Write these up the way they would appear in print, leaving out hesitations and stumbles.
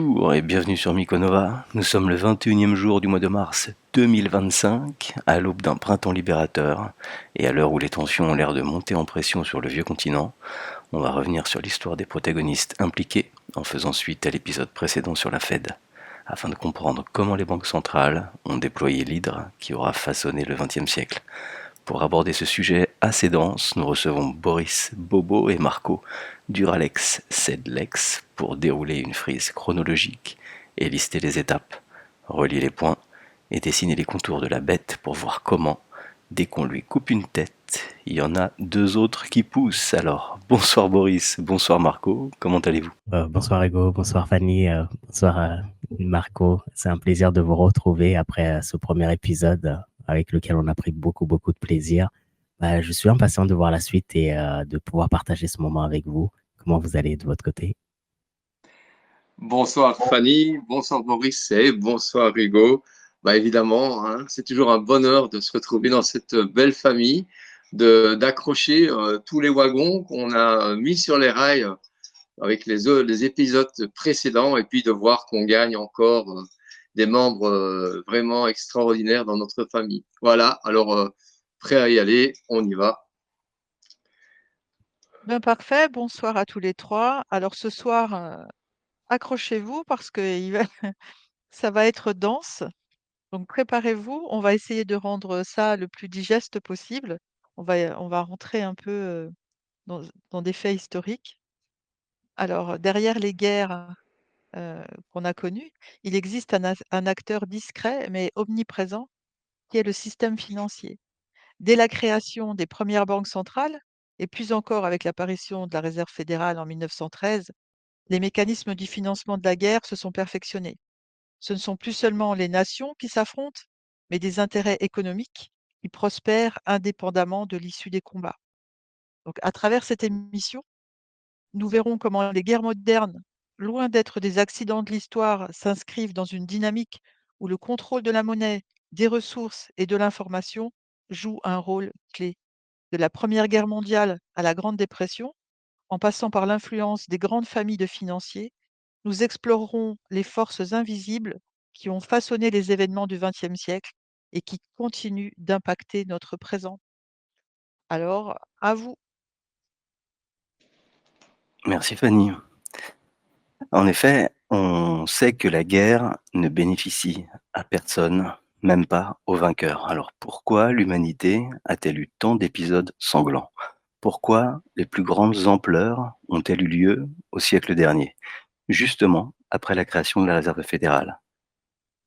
Bonjour et bienvenue sur Mykonova. Nous sommes le 21e jour du mois de mars 2025, à l'aube d'un printemps libérateur, et à l'heure où les tensions ont l'air de monter en pression sur le vieux continent, on va revenir sur l'histoire des protagonistes impliqués en faisant suite à l'épisode précédent sur la Fed, afin de comprendre comment les banques centrales ont déployé l'hydre qui aura façonné le XXe siècle. Pour aborder ce sujet assez dense, nous recevons Boris, Bobo et Marco Duralex Sedlex pour dérouler une frise chronologique et lister les étapes, relier les points et dessiner les contours de la bête pour voir comment, dès qu'on lui coupe une tête, il y en a deux autres qui poussent. Alors, bonsoir Boris, bonsoir Marco, comment allez-vous? Bonsoir Hugo, bonsoir Fanny, bonsoir Marco. C'est un plaisir de vous retrouver après ce premier épisode avec lequel on a pris beaucoup de plaisir. Je suis impatient de voir la suite et de pouvoir partager ce moment avec vous. Comment vous allez de votre côté? Bonsoir Fanny, bonsoir Maurice et bonsoir Hugo. Évidemment, hein, c'est toujours un bonheur de se retrouver dans cette belle famille, d'accrocher tous les wagons qu'on a mis sur les rails avec les épisodes précédents et puis de voir qu'on gagne encore des membres vraiment extraordinaires dans notre famille. Voilà, alors prêt à y aller, on y va. Ben parfait, bonsoir à tous les trois. Alors ce soir, accrochez-vous parce que ça va être dense. Donc préparez-vous, on va essayer de rendre ça le plus digeste possible. On va rentrer un peu dans, dans des faits historiques. Alors derrière les guerres qu'on a connues, il existe un acteur discret mais omniprésent qui est le système financier. Dès la création des premières banques centrales, et plus encore avec l'apparition de la Réserve fédérale en 1913, les mécanismes du financement de la guerre se sont perfectionnés. Ce ne sont plus seulement les nations qui s'affrontent, mais des intérêts économiques qui prospèrent indépendamment de l'issue des combats. Donc, à travers cette émission, nous verrons comment les guerres modernes, loin d'être des accidents de l'histoire, s'inscrivent dans une dynamique où le contrôle de la monnaie, des ressources et de l'information joue un rôle clé. De la Première Guerre mondiale à la Grande Dépression, en passant par l'influence des grandes familles de financiers, nous explorerons les forces invisibles qui ont façonné les événements du XXe siècle et qui continuent d'impacter notre présent. Alors, à vous. Merci Fanny. En effet, on sait que la guerre ne bénéficie à personne, même pas aux vainqueurs. Alors pourquoi l'humanité a-t-elle eu tant d'épisodes sanglants? Pourquoi les plus grandes ampleurs ont-elles eu lieu au siècle dernier? Justement après la création de la Réserve fédérale.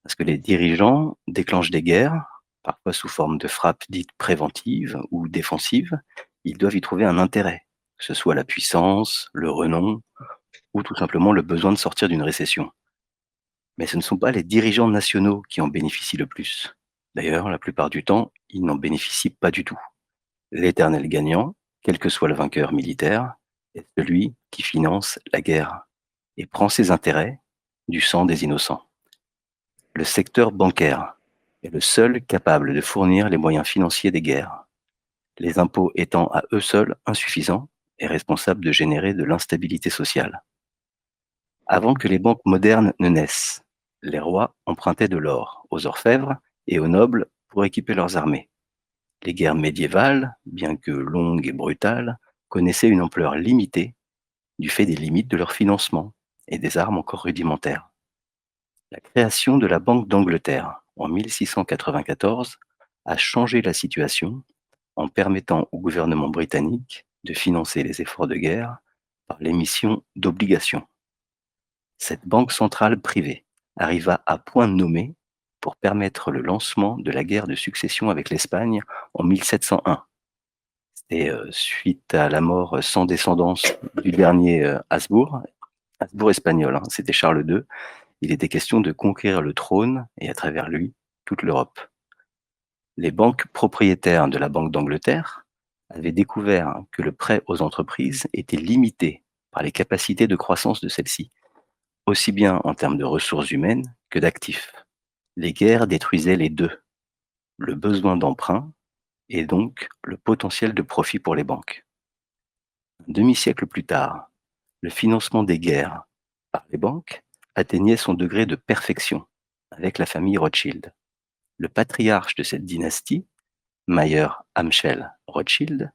Parce que les dirigeants déclenchent des guerres, parfois sous forme de frappes dites préventives ou défensives. Ils doivent y trouver un intérêt, que ce soit la puissance, le renom, ou tout simplement le besoin de sortir d'une récession. Mais ce ne sont pas les dirigeants nationaux qui en bénéficient le plus. D'ailleurs, la plupart du temps, ils n'en bénéficient pas du tout. L'éternel gagnant, quel que soit le vainqueur militaire, est celui qui finance la guerre et prend ses intérêts du sang des innocents. Le secteur bancaire est le seul capable de fournir les moyens financiers des guerres, les impôts étant à eux seuls insuffisants et responsables de générer de l'instabilité sociale. Avant que les banques modernes ne naissent, les rois empruntaient de l'or aux orfèvres et aux nobles pour équiper leurs armées. Les guerres médiévales, bien que longues et brutales, connaissaient une ampleur limitée du fait des limites de leur financement et des armes encore rudimentaires. La création de la Banque d'Angleterre en 1694 a changé la situation en permettant au gouvernement britannique de financer les efforts de guerre par l'émission d'obligations. Cette banque centrale privée arriva à point nommé pour permettre le lancement de la guerre de succession avec l'Espagne en 1701. C'était suite à la mort sans descendance du dernier Habsbourg espagnol, hein, c'était Charles II. Il était question de conquérir le trône et à travers lui toute l'Europe. Les banques propriétaires de la Banque d'Angleterre avaient découvert que le prêt aux entreprises était limité par les capacités de croissance de celles-ci, aussi bien en termes de ressources humaines que d'actifs. Les guerres détruisaient les deux, le besoin d'emprunt et donc le potentiel de profit pour les banques. Un demi-siècle plus tard, le financement des guerres par les banques atteignait son degré de perfection avec la famille Rothschild. Le patriarche de cette dynastie, Mayer Amschel Rothschild,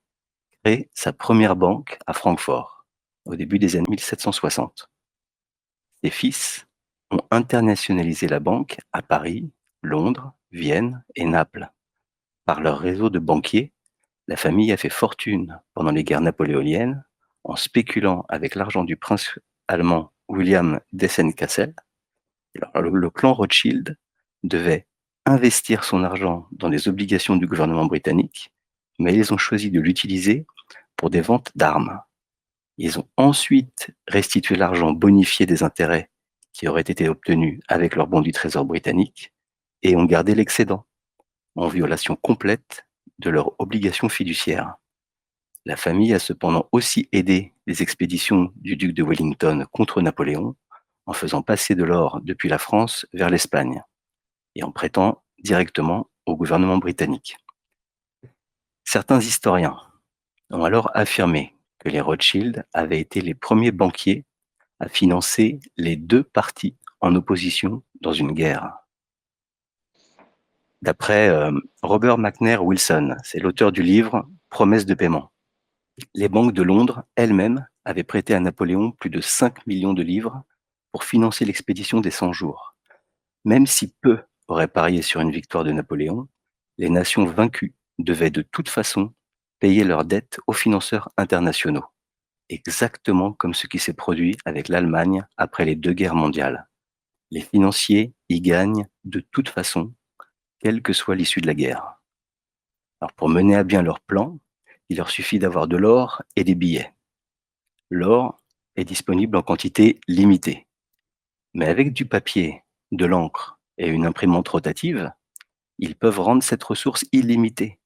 crée sa première banque à Francfort au début des années 1760. Ses fils ont internationalisé la banque à Paris, Londres, Vienne et Naples. Par leur réseau de banquiers, la famille a fait fortune pendant les guerres napoléoniennes en spéculant avec l'argent du prince allemand William d'Hessen-Kassel. Alors, le clan Rothschild devait investir son argent dans des obligations du gouvernement britannique, mais ils ont choisi de l'utiliser pour des ventes d'armes. Ils ont ensuite restitué l'argent bonifié des intérêts qui auraient été obtenus avec leurs bons du trésor britannique et ont gardé l'excédent, en violation complète de leurs obligations fiduciaires. La famille a cependant aussi aidé les expéditions du duc de Wellington contre Napoléon en faisant passer de l'or depuis la France vers l'Espagne et en prêtant directement au gouvernement britannique. Certains historiens ont alors affirmé que les Rothschild avaient été les premiers banquiers à financer les deux partis en opposition dans une guerre. D'après Robert McNair Wilson, c'est l'auteur du livre Promesse de paiement. Les banques de Londres elles-mêmes avaient prêté à Napoléon plus de 5 millions de livres pour financer l'expédition des 100 jours. Même si peu auraient parié sur une victoire de Napoléon, les nations vaincues devaient de toute façon payer leurs dettes aux financeurs internationaux, exactement comme ce qui s'est produit avec l'Allemagne après les deux guerres mondiales. Les financiers y gagnent de toute façon, quelle que soit l'issue de la guerre. Alors pour mener à bien leur plan, il leur suffit d'avoir de l'or et des billets. L'or est disponible en quantité limitée, mais avec du papier, de l'encre et une imprimante rotative, ils peuvent rendre cette ressource illimitée.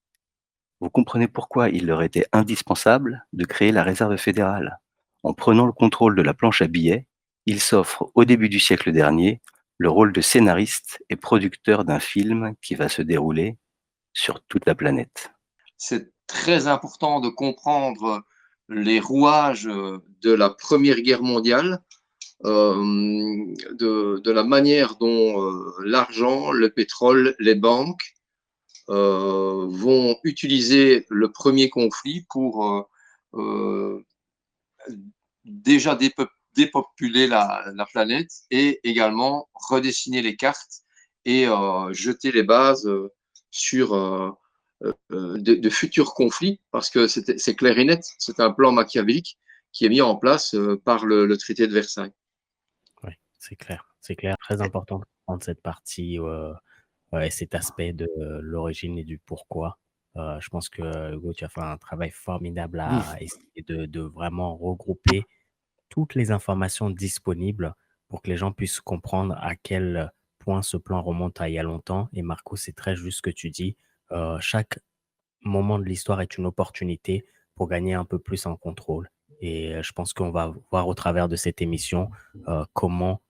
Vous comprenez pourquoi il leur était indispensable de créer la réserve fédérale. En prenant le contrôle de la planche à billets, ils s'offrent au début du siècle dernier le rôle de scénariste et producteur d'un film qui va se dérouler sur toute la planète. C'est très important de comprendre les rouages de la Première Guerre mondiale, de la manière dont l'argent, le pétrole, les banques vont utiliser le premier conflit pour déjà dépopuler la planète et également redessiner les cartes et jeter les bases sur de futurs conflits, parce que c'est clair et net, c'est un plan machiavélique qui est mis en place par le traité de Versailles. Oui, c'est clair. C'est clair. Très important de prendre cette partie et cet aspect de l'origine et du pourquoi. Je pense que Hugo, tu as fait un travail formidable à essayer de vraiment regrouper toutes les informations disponibles pour que les gens puissent comprendre à quel point ce plan remonte à il y a longtemps. Et Marco, c'est très juste ce que tu dis. Chaque moment de l'histoire est une opportunité pour gagner un peu plus en contrôle. Et je pense qu'on va voir au travers de cette émission comment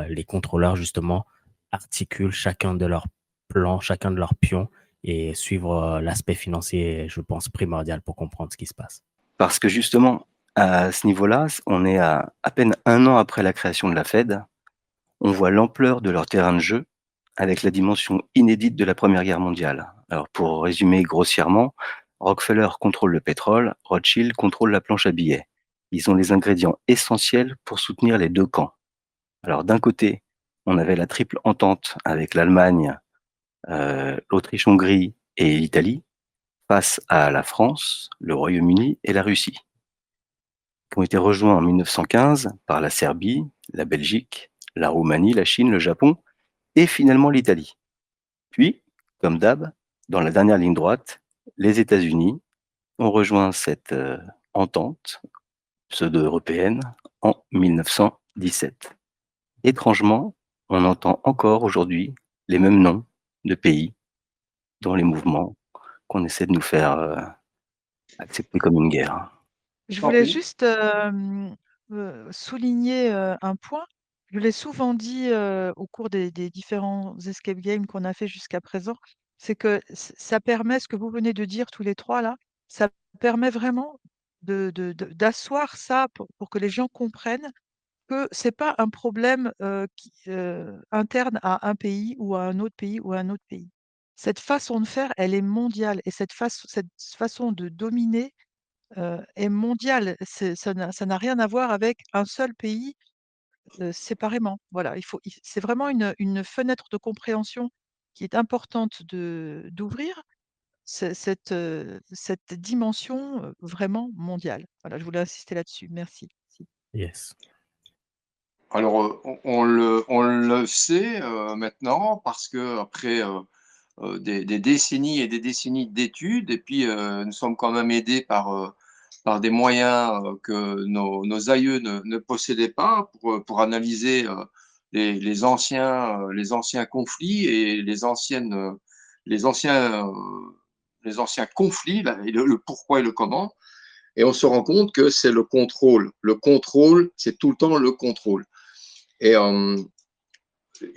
les contrôleurs, justement, articulent chacun de leurs plans, chacun de leurs pions et suivre l'aspect financier, je pense, primordial pour comprendre ce qui se passe. Parce que justement, à ce niveau-là, on est à peine 1 an après la création de la Fed, on voit l'ampleur de leur terrain de jeu avec la dimension inédite de la Première Guerre mondiale. Alors pour résumer grossièrement, Rockefeller contrôle le pétrole, Rothschild contrôle la planche à billets. Ils ont les ingrédients essentiels pour soutenir les deux camps. Alors d'un côté, on avait la triple entente avec l'Allemagne, l'Autriche-Hongrie et l'Italie, face à la France, le Royaume-Uni et la Russie, qui ont été rejoints en 1915 par la Serbie, la Belgique, la Roumanie, la Chine, le Japon et finalement l'Italie. Puis, comme d'hab, dans la dernière ligne droite, les États-Unis ont rejoint cette entente pseudo-européenne en 1917. Étrangement, on entend encore aujourd'hui les mêmes noms de pays dans les mouvements qu'on essaie de nous faire accepter comme une guerre. Je Tant voulais pis. juste souligner un point. Je l'ai souvent dit au cours des différents escape games qu'on a fait jusqu'à présent, c'est que ça permet, ce que vous venez de dire tous les trois là, ça permet vraiment d'asseoir ça pour que les gens comprennent que c'est pas un problème, interne à un pays ou à un autre pays ou à un autre pays. Cette façon de faire, elle est mondiale et cette façon de dominer, est mondiale. Ça n'a rien à voir avec un seul pays, séparément. Voilà, c'est vraiment une fenêtre de compréhension qui est importante d'ouvrir, cette dimension, vraiment mondiale. Voilà, je voulais insister là-dessus. Merci. Yes. Alors, on le sait maintenant parce que après des décennies et des décennies d'études, et puis nous sommes quand même aidés par des moyens que nos aïeux ne possédaient pas pour analyser les anciens conflits et les anciens, euh, les anciens conflits, là, et le pourquoi et le comment. Et on se rend compte que c'est le contrôle. Le contrôle, c'est tout le temps le contrôle. Et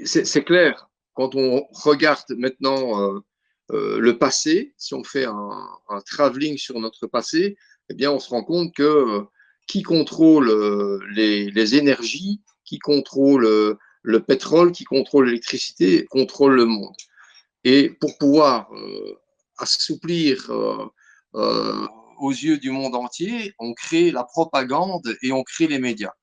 c'est clair, quand on regarde maintenant le passé, si on fait un travelling sur notre passé, eh bien, on se rend compte que qui contrôle les énergies, qui contrôle le pétrole, qui contrôle l'électricité, contrôle le monde. Et pour pouvoir assouplir aux yeux du monde entier, on crée la propagande et on crée les médias.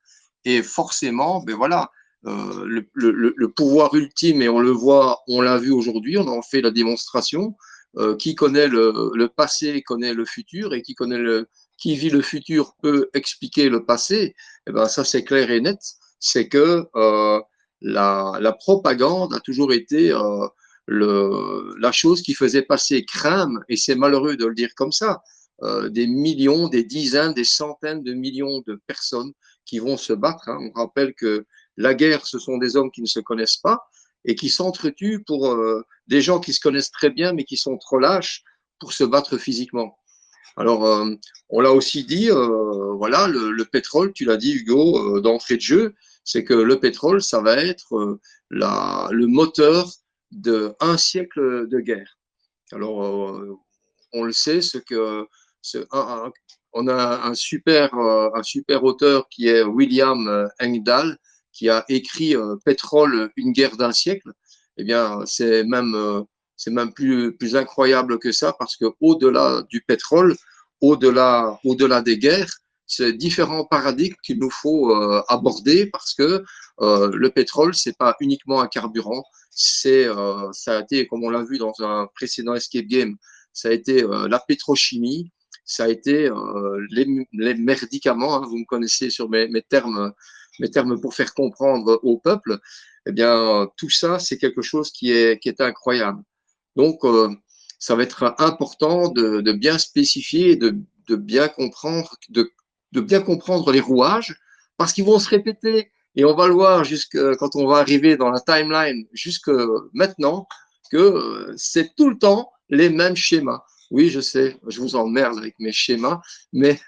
Et forcément, ben voilà, le pouvoir ultime, et on le voit, on l'a vu aujourd'hui, on en fait la démonstration. Qui connaît le passé connaît le futur, et qui vit le futur peut expliquer le passé. Et ben ça, c'est clair et net. C'est que la propagande a toujours été la chose qui faisait passer crème, et c'est malheureux de le dire comme ça, des millions, des dizaines, des centaines de millions de personnes qui vont se battre. Hein. On rappelle que la guerre, ce sont des hommes qui ne se connaissent pas et qui s'entretuent pour des gens qui se connaissent très bien, mais qui sont trop lâches pour se battre physiquement. Alors, on l'a aussi dit, voilà, le pétrole, tu l'as dit, Hugo, d'entrée de jeu, c'est que le pétrole, ça va être le moteur d'un siècle de guerre. Alors, on le sait, on a un super auteur qui est William Engdahl, qui a écrit Pétrole, une guerre d'un siècle. Eh bien, c'est même plus incroyable que ça, parce que au-delà du pétrole, au-delà des guerres, c'est différents paradigmes qu'il nous faut aborder, parce que le pétrole, c'est pas uniquement un carburant, ça a été, comme on l'a vu dans un précédent escape game, ça a été la pétrochimie, ça a été les médicaments. Hein, vous me connaissez sur mes termes pour faire comprendre au peuple. Eh bien, tout ça, c'est quelque chose qui est incroyable. Donc, ça va être important de bien spécifier, de bien comprendre, de bien comprendre les rouages, parce qu'ils vont se répéter. Et on va le voir quand on va arriver dans la timeline, jusque maintenant, que c'est tout le temps les mêmes schémas. Oui, je sais, je vous emmerde avec mes schémas, mais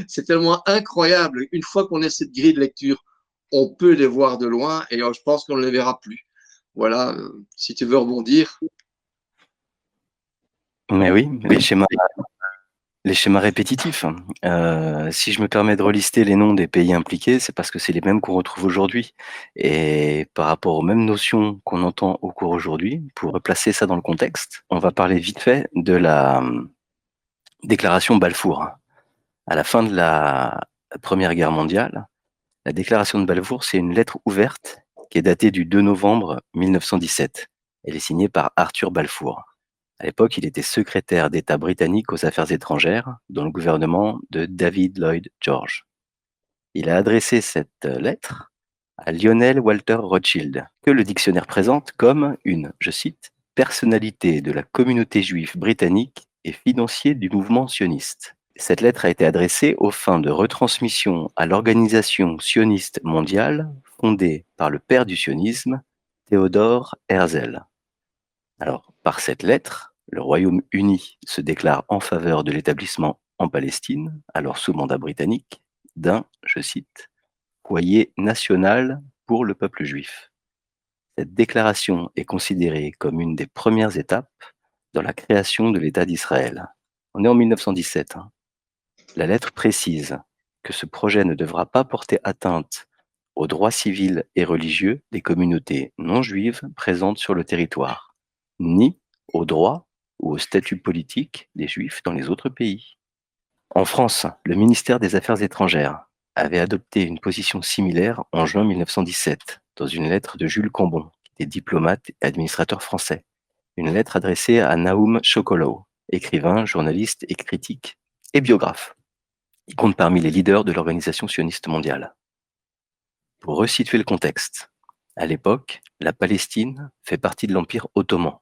c'est tellement incroyable. Une fois qu'on a cette grille de lecture, on peut les voir de loin, et je pense qu'on ne les verra plus. Voilà, si tu veux rebondir. Mais oui, les schémas répétitifs. Si je me permets de relister les noms des pays impliqués, c'est parce que c'est les mêmes qu'on retrouve aujourd'hui. Et par rapport aux mêmes notions qu'on entend au cours aujourd'hui, pour replacer ça dans le contexte, on va parler vite fait de la déclaration Balfour. À la fin de la Première Guerre mondiale, la déclaration de Balfour, c'est une lettre ouverte qui est datée du 2 novembre 1917. Elle est signée par Arthur Balfour. À l'époque, il était secrétaire d'État britannique aux Affaires étrangères dans le gouvernement de David Lloyd George. Il a adressé cette lettre à Lionel Walter Rothschild, que le dictionnaire présente comme une, je cite, personnalité de la communauté juive britannique et financier du mouvement sioniste. Cette lettre a été adressée aux fins de retransmission à l'Organisation sioniste mondiale fondée par le père du sionisme, Theodor Herzl. Alors, par cette lettre, le Royaume-Uni se déclare en faveur de l'établissement en Palestine, alors sous mandat britannique, d'un, je cite, foyer national pour le peuple juif. Cette déclaration est considérée comme une des premières étapes dans la création de l'État d'Israël. On est en 1917. La lettre précise que ce projet ne devra pas porter atteinte aux droits civils et religieux des communautés non juives présentes sur le territoire, ni aux droits ou au statut politique des juifs dans les autres pays. En France, le ministère des Affaires étrangères avait adopté une position similaire en juin 1917 dans une lettre de Jules Cambon, qui était diplomate et administrateur français. Une lettre adressée à Nahum Sokolow, écrivain, journaliste et critique et biographe. Il compte parmi les leaders de l'organisation sioniste mondiale. Pour resituer le contexte, à l'époque, la Palestine fait partie de l'Empire ottoman,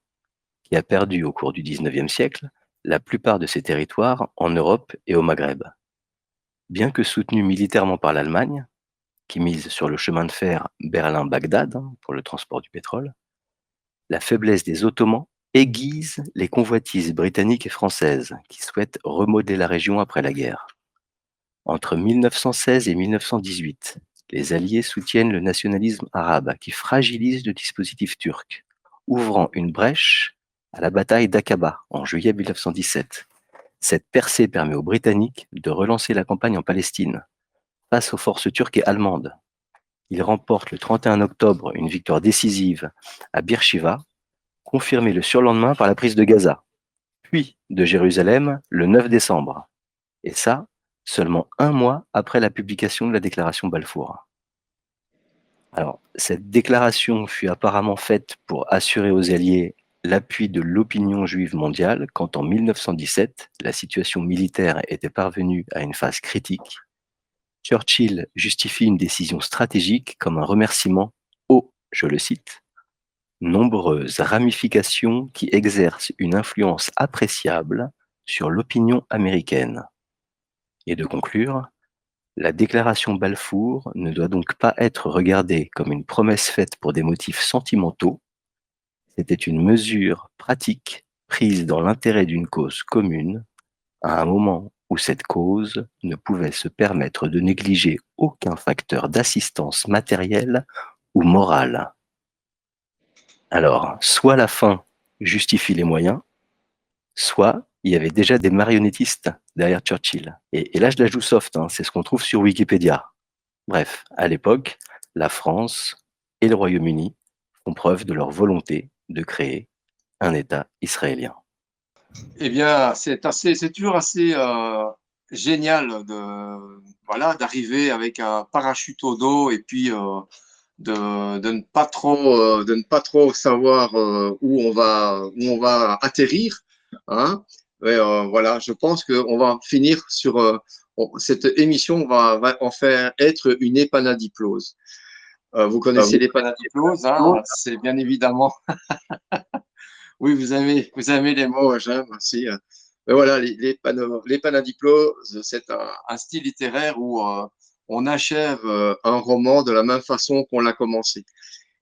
qui a perdu au cours du XIXe siècle la plupart de ses territoires en Europe et au Maghreb. Bien que soutenu militairement par l'Allemagne, qui mise sur le chemin de fer Berlin-Bagdad pour le transport du pétrole, la faiblesse des Ottomans aiguise les convoitises britanniques et françaises qui souhaitent remodeler la région après la guerre. Entre 1916 et 1918, les Alliés soutiennent le nationalisme arabe qui fragilise le dispositif turc, ouvrant une brèche à la bataille d'Aqaba en juillet 1917. Cette percée permet aux Britanniques de relancer la campagne en Palestine face aux forces turques et allemandes. Ils remportent le 31 octobre une victoire décisive à Beersheva, confirmée le surlendemain par la prise de Gaza, puis de Jérusalem le 9 décembre. Et ça, seulement un mois après la publication de la déclaration Balfour. Alors, cette déclaration fut apparemment faite pour assurer aux Alliés l'appui de l'opinion juive mondiale quand en 1917, la situation militaire était parvenue à une phase critique. Churchill justifie une décision stratégique comme un remerciement aux, je le cite, nombreuses ramifications qui exercent une influence appréciable sur l'opinion américaine. Et de conclure, la déclaration Balfour ne doit donc pas être regardée comme une promesse faite pour des motifs sentimentaux. C'était une mesure pratique prise dans l'intérêt d'une cause commune à un moment où cette cause ne pouvait se permettre de négliger aucun facteur d'assistance matérielle ou morale. Alors, soit la fin justifie les moyens, soit il y avait déjà des marionnettistes derrière Churchill. Et là, je la joue soft, c'est ce qu'on trouve sur Wikipédia. Bref, à l'époque, la France et le Royaume-Uni font preuve de leur volonté de créer un État israélien. Eh bien, c'est toujours assez génial d'arriver avec un parachute au dos et puis de ne pas trop savoir où on va atterrir. Hein. Mais, voilà, je pense qu'on va finir sur cette émission va en faire être une épanadiplose. Vous connaissez l'épanadiplose, c'est bien évidemment. Oui, vous aimez les mots, j'aime aussi. Mais voilà, l'épanadiplose, c'est un style littéraire où on achève un roman de la même façon qu'on l'a commencé.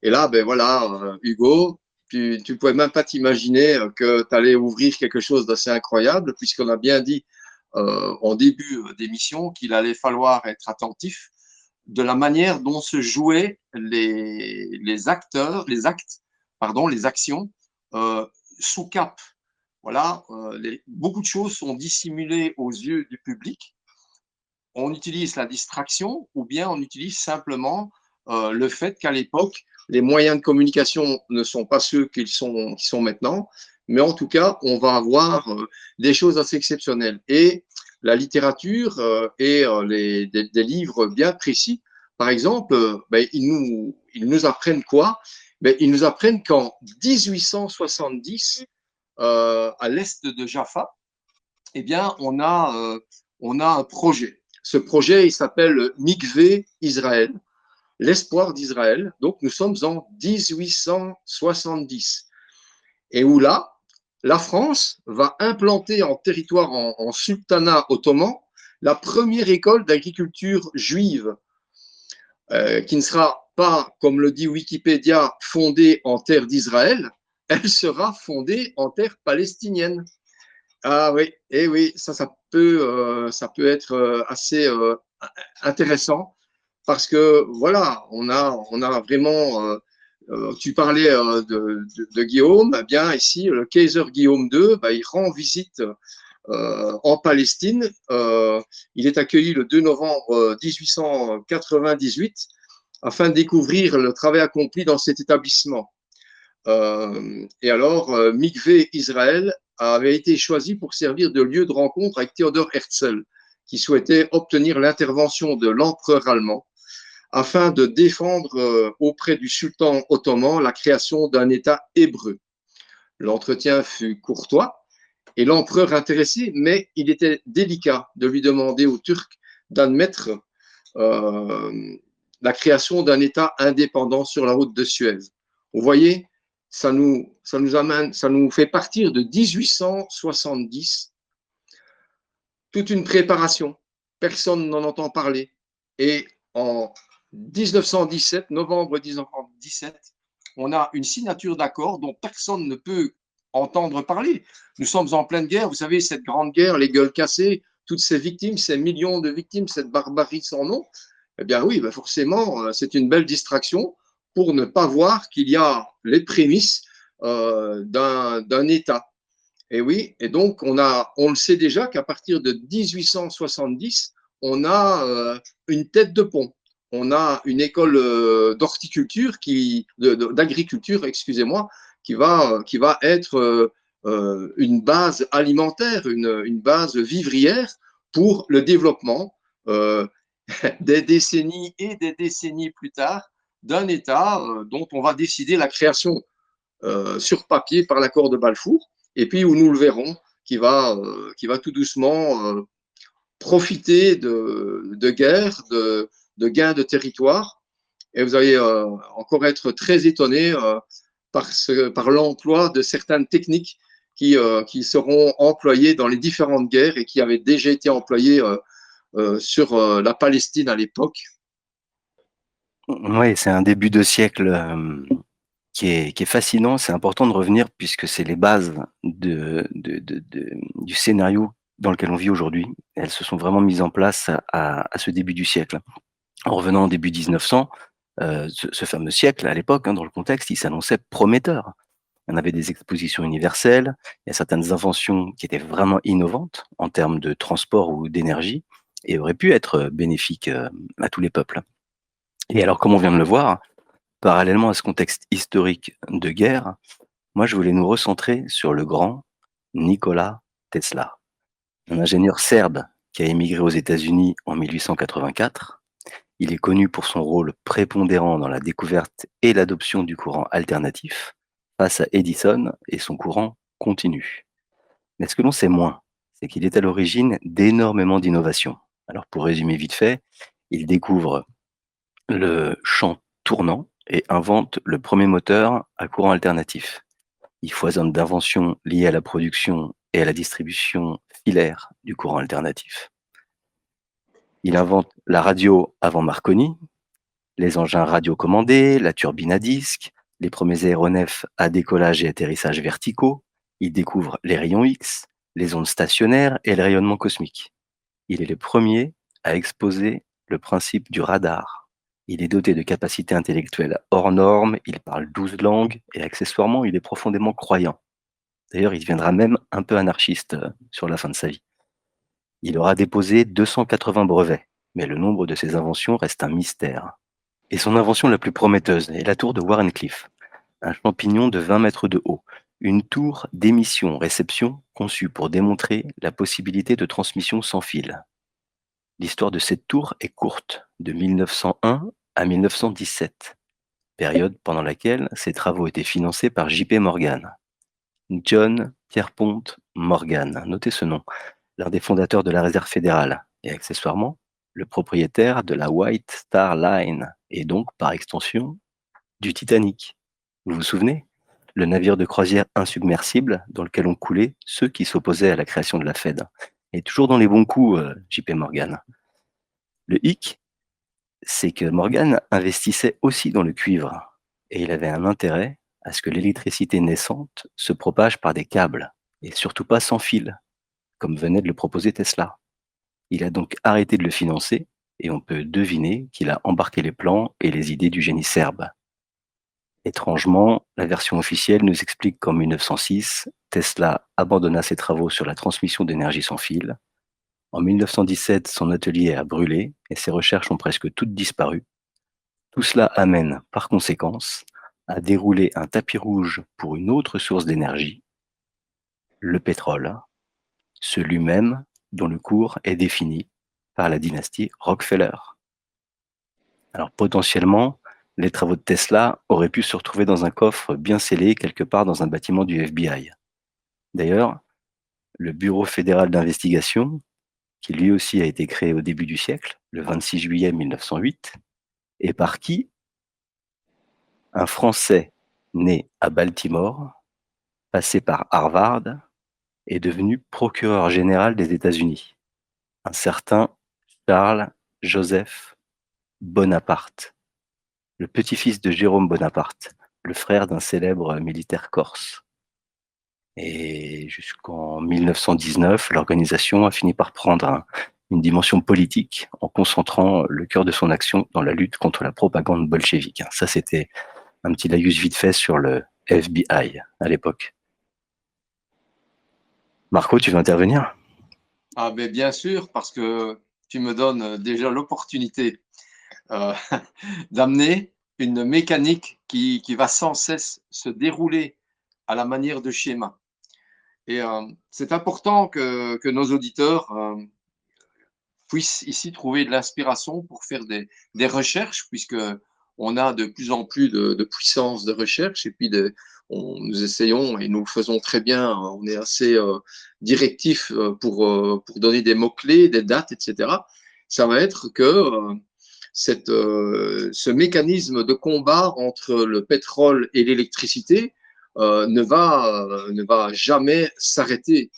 Et là, ben voilà, Hugo, tu pouvais même pas t'imaginer que tu allais ouvrir quelque chose d'assez incroyable, puisqu'on a bien dit en début d'émission qu'il allait falloir être attentif de la manière dont se jouaient les actes, les actions sous cap. Voilà, beaucoup de choses sont dissimulées aux yeux du public. On utilise la distraction ou bien on utilise simplement le fait qu'à l'époque, les moyens de communication ne sont pas ceux qui sont maintenant, mais en tout cas, on va avoir des choses assez exceptionnelles. Et la littérature et des livres bien précis, par exemple, ils nous apprennent quoi? Ils nous apprennent qu'en 1870, à l'est de Jaffa, eh bien, on a un projet. Ce projet, il s'appelle Mikvé Israël, l'espoir d'Israël. Donc, nous sommes en 1870. Et où là, la France va implanter en territoire en sultanat ottoman la première école d'agriculture juive, qui ne sera pas, comme le dit Wikipédia, fondée en terre d'Israël, elle sera fondée en terre palestinienne. Ah oui, et oui, ça peut être assez intéressant parce que voilà, on a vraiment. Tu parlais de Guillaume, eh bien ici le Kaiser Guillaume II, il rend visite en Palestine. Il est accueilli le 2 novembre 1898 afin de découvrir le travail accompli dans cet établissement. Et alors, Mikvé Israël avait été choisi pour servir de lieu de rencontre avec Théodore Herzl, qui souhaitait obtenir l'intervention de l'empereur allemand afin de défendre auprès du sultan ottoman la création d'un État hébreu. L'entretien fut courtois et l'empereur intéressé, mais il était délicat de lui demander aux Turcs d'admettre la création d'un État indépendant sur la route de Suez. Vous voyez, ça nous fait partir de 1870, toute une préparation. Personne n'en entend parler. Et en 1917, novembre 1917, on a une signature d'accord dont personne ne peut entendre parler. Nous sommes en pleine guerre, vous savez, cette grande guerre, les gueules cassées, toutes ces victimes, ces millions de victimes, cette barbarie sans nom. Eh bien oui, forcément, c'est une belle distraction pour ne pas voir qu'il y a les prémices d'un État. Et oui, et donc on le sait déjà qu'à partir de 1870, on a une tête de pont. On a une école d'horticulture, d'agriculture, excusez-moi, qui va être une base alimentaire, une base vivrière pour le développement des décennies et des décennies plus tard d'un État dont on va décider la création sur papier par l'accord de Balfour, et puis où nous le verrons, qui va tout doucement profiter de guerres, de gains de territoire. Et vous allez encore être très étonné par l'emploi de certaines techniques qui seront employées dans les différentes guerres et qui avaient déjà été employées sur la Palestine à l'époque. Oui, c'est un début de siècle qui est fascinant. C'est important de revenir puisque c'est les bases du scénario dans lequel on vit aujourd'hui. Elles se sont vraiment mises en place à ce début du siècle. En revenant au début 1900, ce fameux siècle, à l'époque, dans le contexte, il s'annonçait prometteur. On avait des expositions universelles, il y a certaines inventions qui étaient vraiment innovantes en termes de transport ou d'énergie et auraient pu être bénéfiques à tous les peuples. Et alors, comme on vient de le voir, parallèlement à ce contexte historique de guerre, moi, je voulais nous recentrer sur le grand Nikola Tesla, un ingénieur serbe qui a émigré aux États-Unis en 1884. Il est connu pour son rôle prépondérant dans la découverte et l'adoption du courant alternatif face à Edison et son courant continu. Mais ce que l'on sait moins, c'est qu'il est à l'origine d'énormément d'innovations. Alors pour résumer vite fait, il découvre le champ tournant et invente le premier moteur à courant alternatif. Il foisonne d'inventions liées à la production et à la distribution filaire du courant alternatif. Il invente la radio avant Marconi, les engins radiocommandés, la turbine à disque, les premiers aéronefs à décollage et atterrissage verticaux. Il découvre les rayons X, les ondes stationnaires et le rayonnement cosmique. Il est le premier à exposer le principe du radar. Il est doté de capacités intellectuelles hors normes, il parle 12 langues et accessoirement, il est profondément croyant. D'ailleurs, il deviendra même un peu anarchiste sur la fin de sa vie. Il aura déposé 280 brevets, mais le nombre de ses inventions reste un mystère. Et son invention la plus prometteuse est la tour de Wardenclyffe, un champignon de 20 mètres de haut, une tour d'émission-réception conçue pour démontrer la possibilité de transmission sans fil. L'histoire de cette tour est courte, de 1901 à 1917, période pendant laquelle ses travaux étaient financés par J.P. Morgan. John Pierpont Morgan, notez ce nom, l'un des fondateurs de la Réserve fédérale et accessoirement le propriétaire de la White Star Line et donc par extension du Titanic. Vous vous souvenez? Le navire de croisière insubmersible dans lequel ont coulé ceux qui s'opposaient à la création de la Fed. Et toujours dans les bons coups, J.P. Morgan. Le hic, c'est que Morgan investissait aussi dans le cuivre et il avait un intérêt à ce que l'électricité naissante se propage par des câbles et surtout pas sans fil, comme venait de le proposer Tesla. Il a donc arrêté de le financer et on peut deviner qu'il a embarqué les plans et les idées du génie serbe. Étrangement, la version officielle nous explique qu'en 1906, Tesla abandonna ses travaux sur la transmission d'énergie sans fil. En 1917, son atelier a brûlé et ses recherches ont presque toutes disparu. Tout cela amène, par conséquence, à dérouler un tapis rouge pour une autre source d'énergie, le pétrole, celui même dont le cours est défini par la dynastie Rockefeller. Alors potentiellement, les travaux de Tesla auraient pu se retrouver dans un coffre bien scellé quelque part dans un bâtiment du FBI. D'ailleurs, le Bureau fédéral d'investigation, qui lui aussi a été créé au début du siècle, le 26 juillet 1908, et par qui? Un Français né à Baltimore, passé par Harvard, est devenu procureur général des États-Unis, un certain Charles Joseph Bonaparte, le petit-fils de Jérôme Bonaparte, le frère d'un célèbre militaire corse. Et jusqu'en 1919, l'organisation a fini par prendre une dimension politique en concentrant le cœur de son action dans la lutte contre la propagande bolchevique. Ça, c'était un petit laïus vite fait sur le FBI à l'époque. Marco, tu veux intervenir? Ah, mais bien sûr, parce que tu me donnes déjà l'opportunité euh, d'amener une mécanique qui va sans cesse se dérouler à la manière de schéma. Et c'est important que nos auditeurs puissent ici trouver de l'inspiration pour faire des recherches, puisque on a de plus en plus de puissance de recherche, et puis nous essayons, et nous le faisons très bien, on est assez directif pour donner des mots-clés, des dates, etc. Ça va être que ce mécanisme de combat entre le pétrole et l'électricité ne va jamais s'arrêter.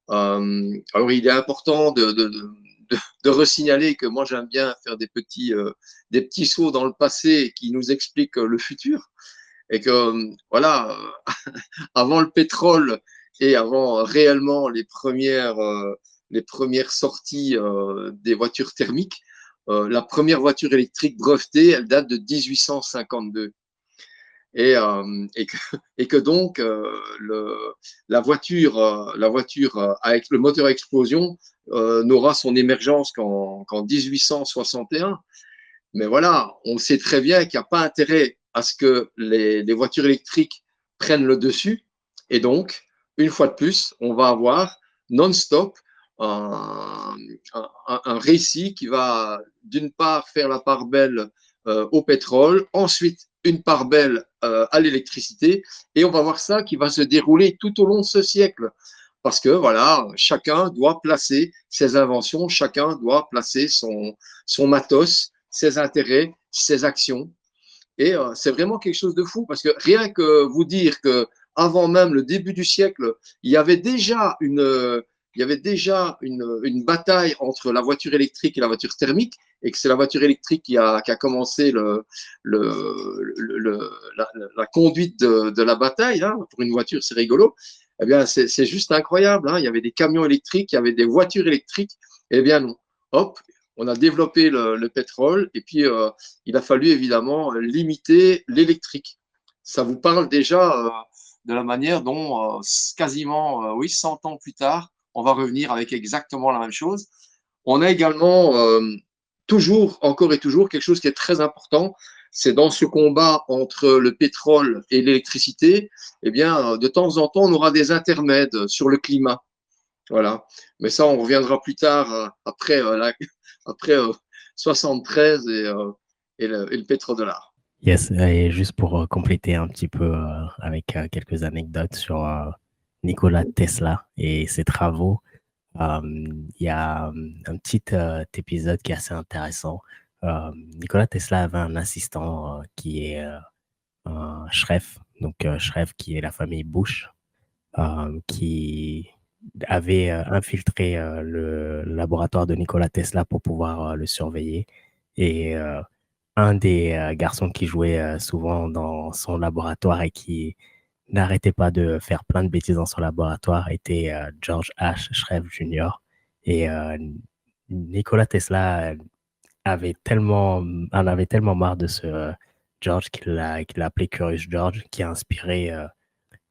Alors, il est important de resignaler que moi, j'aime bien faire des petits sauts dans le passé qui nous expliquent le futur. Et que, voilà, avant le pétrole et avant réellement les premières sorties des voitures thermiques, la première voiture électrique brevetée, elle date de 1852. Et que donc la voiture avec le moteur à explosion n'aura son émergence qu'en 1861. Mais voilà, on sait très bien qu'il n'y a pas intérêt à ce que les voitures électriques prennent le dessus. Et donc, une fois de plus, on va avoir non-stop un récit qui va d'une part faire la part belle au pétrole, ensuite une part belle à l'électricité, et on va voir ça qui va se dérouler tout au long de ce siècle. Parce que voilà, chacun doit placer ses inventions, chacun doit placer son matos, ses intérêts, ses actions. Et c'est vraiment quelque chose de fou, parce que rien que vous dire que avant même le début du siècle, il y avait déjà une bataille entre la voiture électrique et la voiture thermique, et que c'est la voiture électrique qui a commencé la conduite de la bataille. Hein. Pour une voiture, c'est rigolo. Eh bien, c'est juste incroyable. Hein. Il y avait des camions électriques, il y avait des voitures électriques. Eh bien, non. Hop, on a développé le pétrole, et puis il a fallu évidemment limiter l'électrique. Ça vous parle déjà de la manière dont quasiment 100 ans plus tard, on va revenir avec exactement la même chose. On a également toujours, encore et toujours, quelque chose qui est très important, c'est dans ce combat entre le pétrole et l'électricité, eh bien, de temps en temps, on aura des intermèdes sur le climat. Voilà. Mais ça, on reviendra plus tard, après 73 et le pétrodollar. Yes, et juste pour compléter un petit peu avec quelques anecdotes sur Nikola Tesla et ses travaux, il y a un petit épisode qui est assez intéressant. Nikola Tesla avait un assistant qui est un Schref, donc Schref qui est la famille Bush, qui avait infiltré le laboratoire de Nikola Tesla pour pouvoir le surveiller. Et un des garçons qui jouait souvent dans son laboratoire et qui n'arrêtait pas de faire plein de bêtises dans son laboratoire était George H. Schref Jr. Et Nikola Tesla en avait tellement marre de ce George qu'il l'a appelé Curious George, qui a inspiré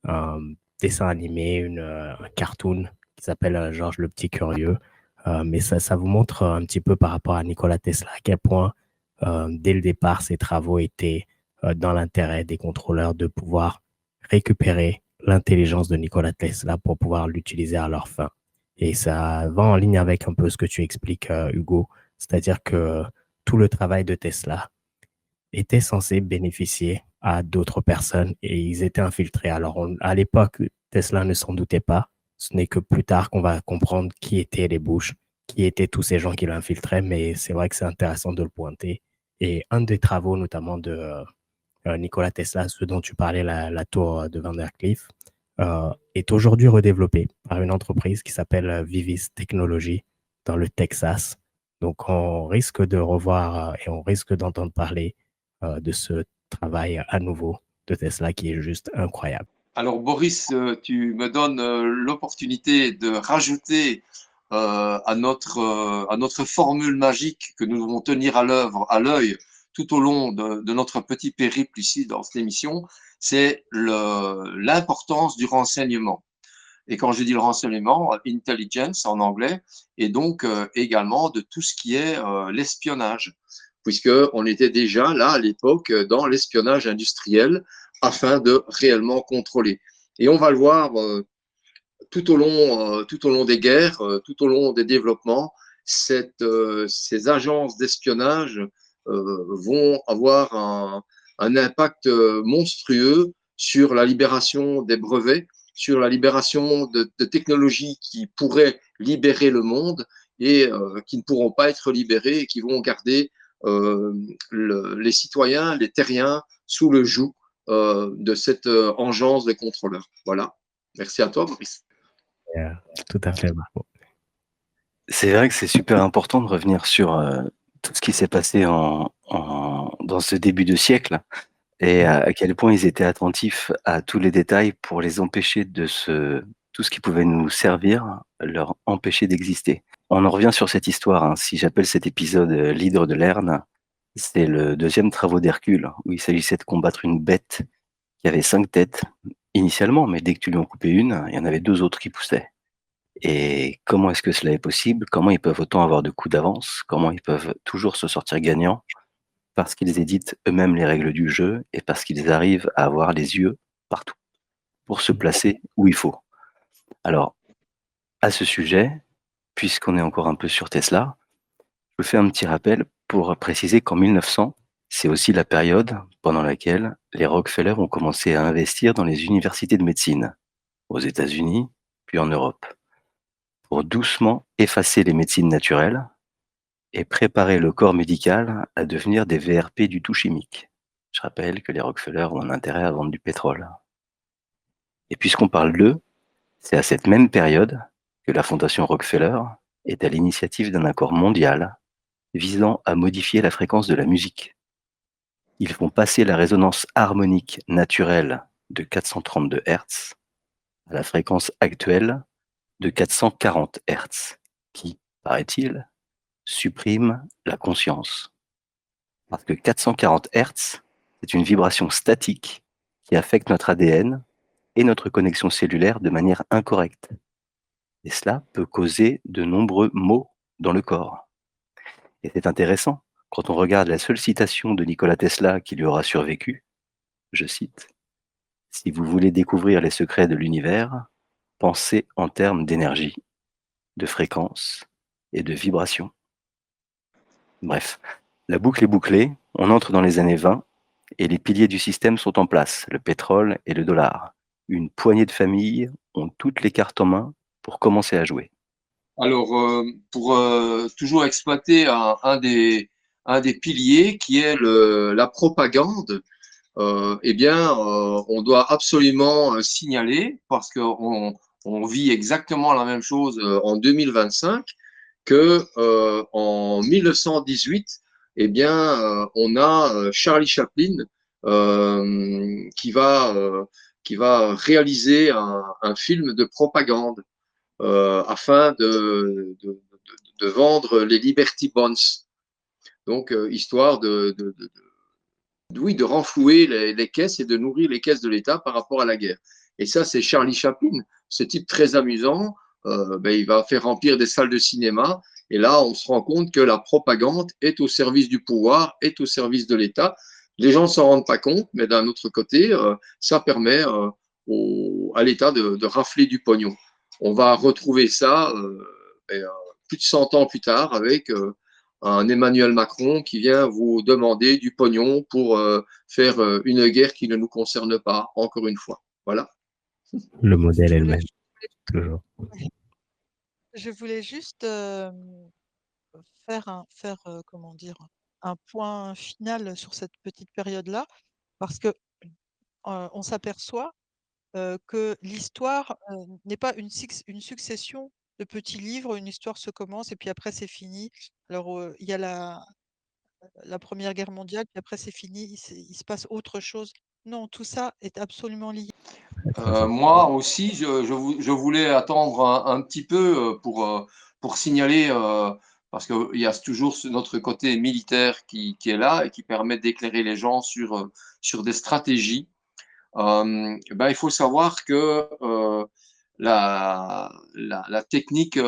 un dessin animé, un cartoon qui s'appelle George le Petit Curieux. Mais ça vous montre un petit peu par rapport à Nikola Tesla à quel point dès le départ, ces travaux étaient dans l'intérêt des contrôleurs de pouvoir récupérer l'intelligence de Nikola Tesla pour pouvoir l'utiliser à leur fin. Et ça va en ligne avec un peu ce que tu expliques, Hugo, c'est-à-dire que tout le travail de Tesla étaient censés bénéficier à d'autres personnes et ils étaient infiltrés. Alors, à l'époque, Tesla ne s'en doutait pas. Ce n'est que plus tard qu'on va comprendre qui étaient les Bush, qui étaient tous ces gens qui l'infiltraient, mais c'est vrai que c'est intéressant de le pointer. Et un des travaux, notamment de Nikola Tesla, ce dont tu parlais, la tour de Vandercliff, est aujourd'hui redéveloppée par une entreprise qui s'appelle Vivis Technology dans le Texas. Donc, on risque de revoir et on risque d'entendre parler de ce travail à nouveau de Tesla qui est juste incroyable. Alors Boris, tu me donnes l'opportunité de rajouter à notre formule magique que nous devons tenir à l'œil tout au long de notre petit périple ici dans cette émission, c'est l'importance du renseignement. Et quand je dis le renseignement, intelligence en anglais, et donc également de tout ce qui est l'espionnage, puisqu'on était déjà là à l'époque dans l'espionnage industriel afin de réellement contrôler. Et on va le voir tout au long des guerres, tout au long des développements, ces agences d'espionnage vont avoir un impact monstrueux sur la libération des brevets, sur la libération de technologies qui pourraient libérer le monde et qui ne pourront pas être libérées et qui vont garder les citoyens, les terriens sous le joug de cette engeance des contrôleurs. Voilà. Merci à toi, Maurice. Tout à fait, Marco. C'est vrai que c'est super important de revenir sur tout ce qui s'est passé dans ce début de siècle et à quel point ils étaient attentifs à tous les détails pour les empêcher tout ce qui pouvait nous servir, leur empêcher d'exister. On en revient sur cette histoire, hein. Si j'appelle cet épisode l'hydre de Lerne, c'est le deuxième travaux d'Hercule, où il s'agissait de combattre une bête qui avait 5 têtes initialement, mais dès que tu lui en coupais une, il y en avait 2 autres qui poussaient. Et comment est-ce que cela est possible? Comment ils peuvent autant avoir de coups d'avance? Comment ils peuvent toujours se sortir gagnants? Parce qu'ils éditent eux-mêmes les règles du jeu et parce qu'ils arrivent à avoir les yeux partout pour se placer où il faut. Alors, à ce sujet, puisqu'on est encore un peu sur Tesla, je fais un petit rappel pour préciser qu'en 1900, c'est aussi la période pendant laquelle les Rockefeller ont commencé à investir dans les universités de médecine, aux États-Unis, puis en Europe, pour doucement effacer les médecines naturelles et préparer le corps médical à devenir des VRP du tout chimique. Je rappelle que les Rockefeller ont un intérêt à vendre du pétrole. Et puisqu'on parle d'eux, c'est à cette même période que la Fondation Rockefeller est à l'initiative d'un accord mondial visant à modifier la fréquence de la musique. Ils font passer la résonance harmonique naturelle de 432 Hz à la fréquence actuelle de 440 Hz, qui, paraît-il, supprime la conscience. Parce que 440 Hz, c'est une vibration statique qui affecte notre ADN et notre connexion cellulaire de manière incorrecte. Et cela peut causer de nombreux maux dans le corps. Et c'est intéressant, quand on regarde la seule citation de Nikola Tesla qui lui aura survécu, je cite, « Si vous voulez découvrir les secrets de l'univers, pensez en termes d'énergie, de fréquence et de vibration. » Bref, la boucle est bouclée, on entre dans les années 20 et les piliers du système sont en place, le pétrole et le dollar. Une poignée de familles ont toutes les cartes en main pour commencer à jouer. Alors, pour toujours exploiter un des piliers qui est la propagande, eh bien, on doit absolument signaler, parce qu'on vit exactement la même chose en 2025, que en 1918, eh bien, on a Charlie Chaplin qui va réaliser un film de propagande afin de vendre les Liberty Bonds. Donc, histoire oui, de renflouer les caisses et de nourrir les caisses de l'État par rapport à la guerre. Et ça, c'est Charlie Chaplin, ce type très amusant. Il va faire remplir des salles de cinéma Et là, on se rend compte que la propagande est au service du pouvoir, est au service de l'État. Les gens ne s'en rendent pas compte, mais d'un autre côté, ça permet à l'État de rafler du pognon. On va retrouver ça plus de 100 ans plus tard avec un Emmanuel Macron qui vient vous demander du pognon pour faire une guerre qui ne nous concerne pas, encore une fois. Voilà. Le modèle Je est le voulais, même, toujours. je voulais juste comment dire, un point final sur cette petite période-là, parce que on s'aperçoit que l'histoire n'est pas une succession de petits livres. Une histoire se commence et puis après c'est fini. Alors il y a la Première Guerre mondiale, puis après c'est fini, il se passe autre chose. Non, tout ça est absolument lié. Très Moi aussi, je voulais attendre un petit peu pour signaler, parce qu'il y a toujours notre côté militaire qui est là et qui permet d'éclairer les gens sur des stratégies. Il faut savoir que la technique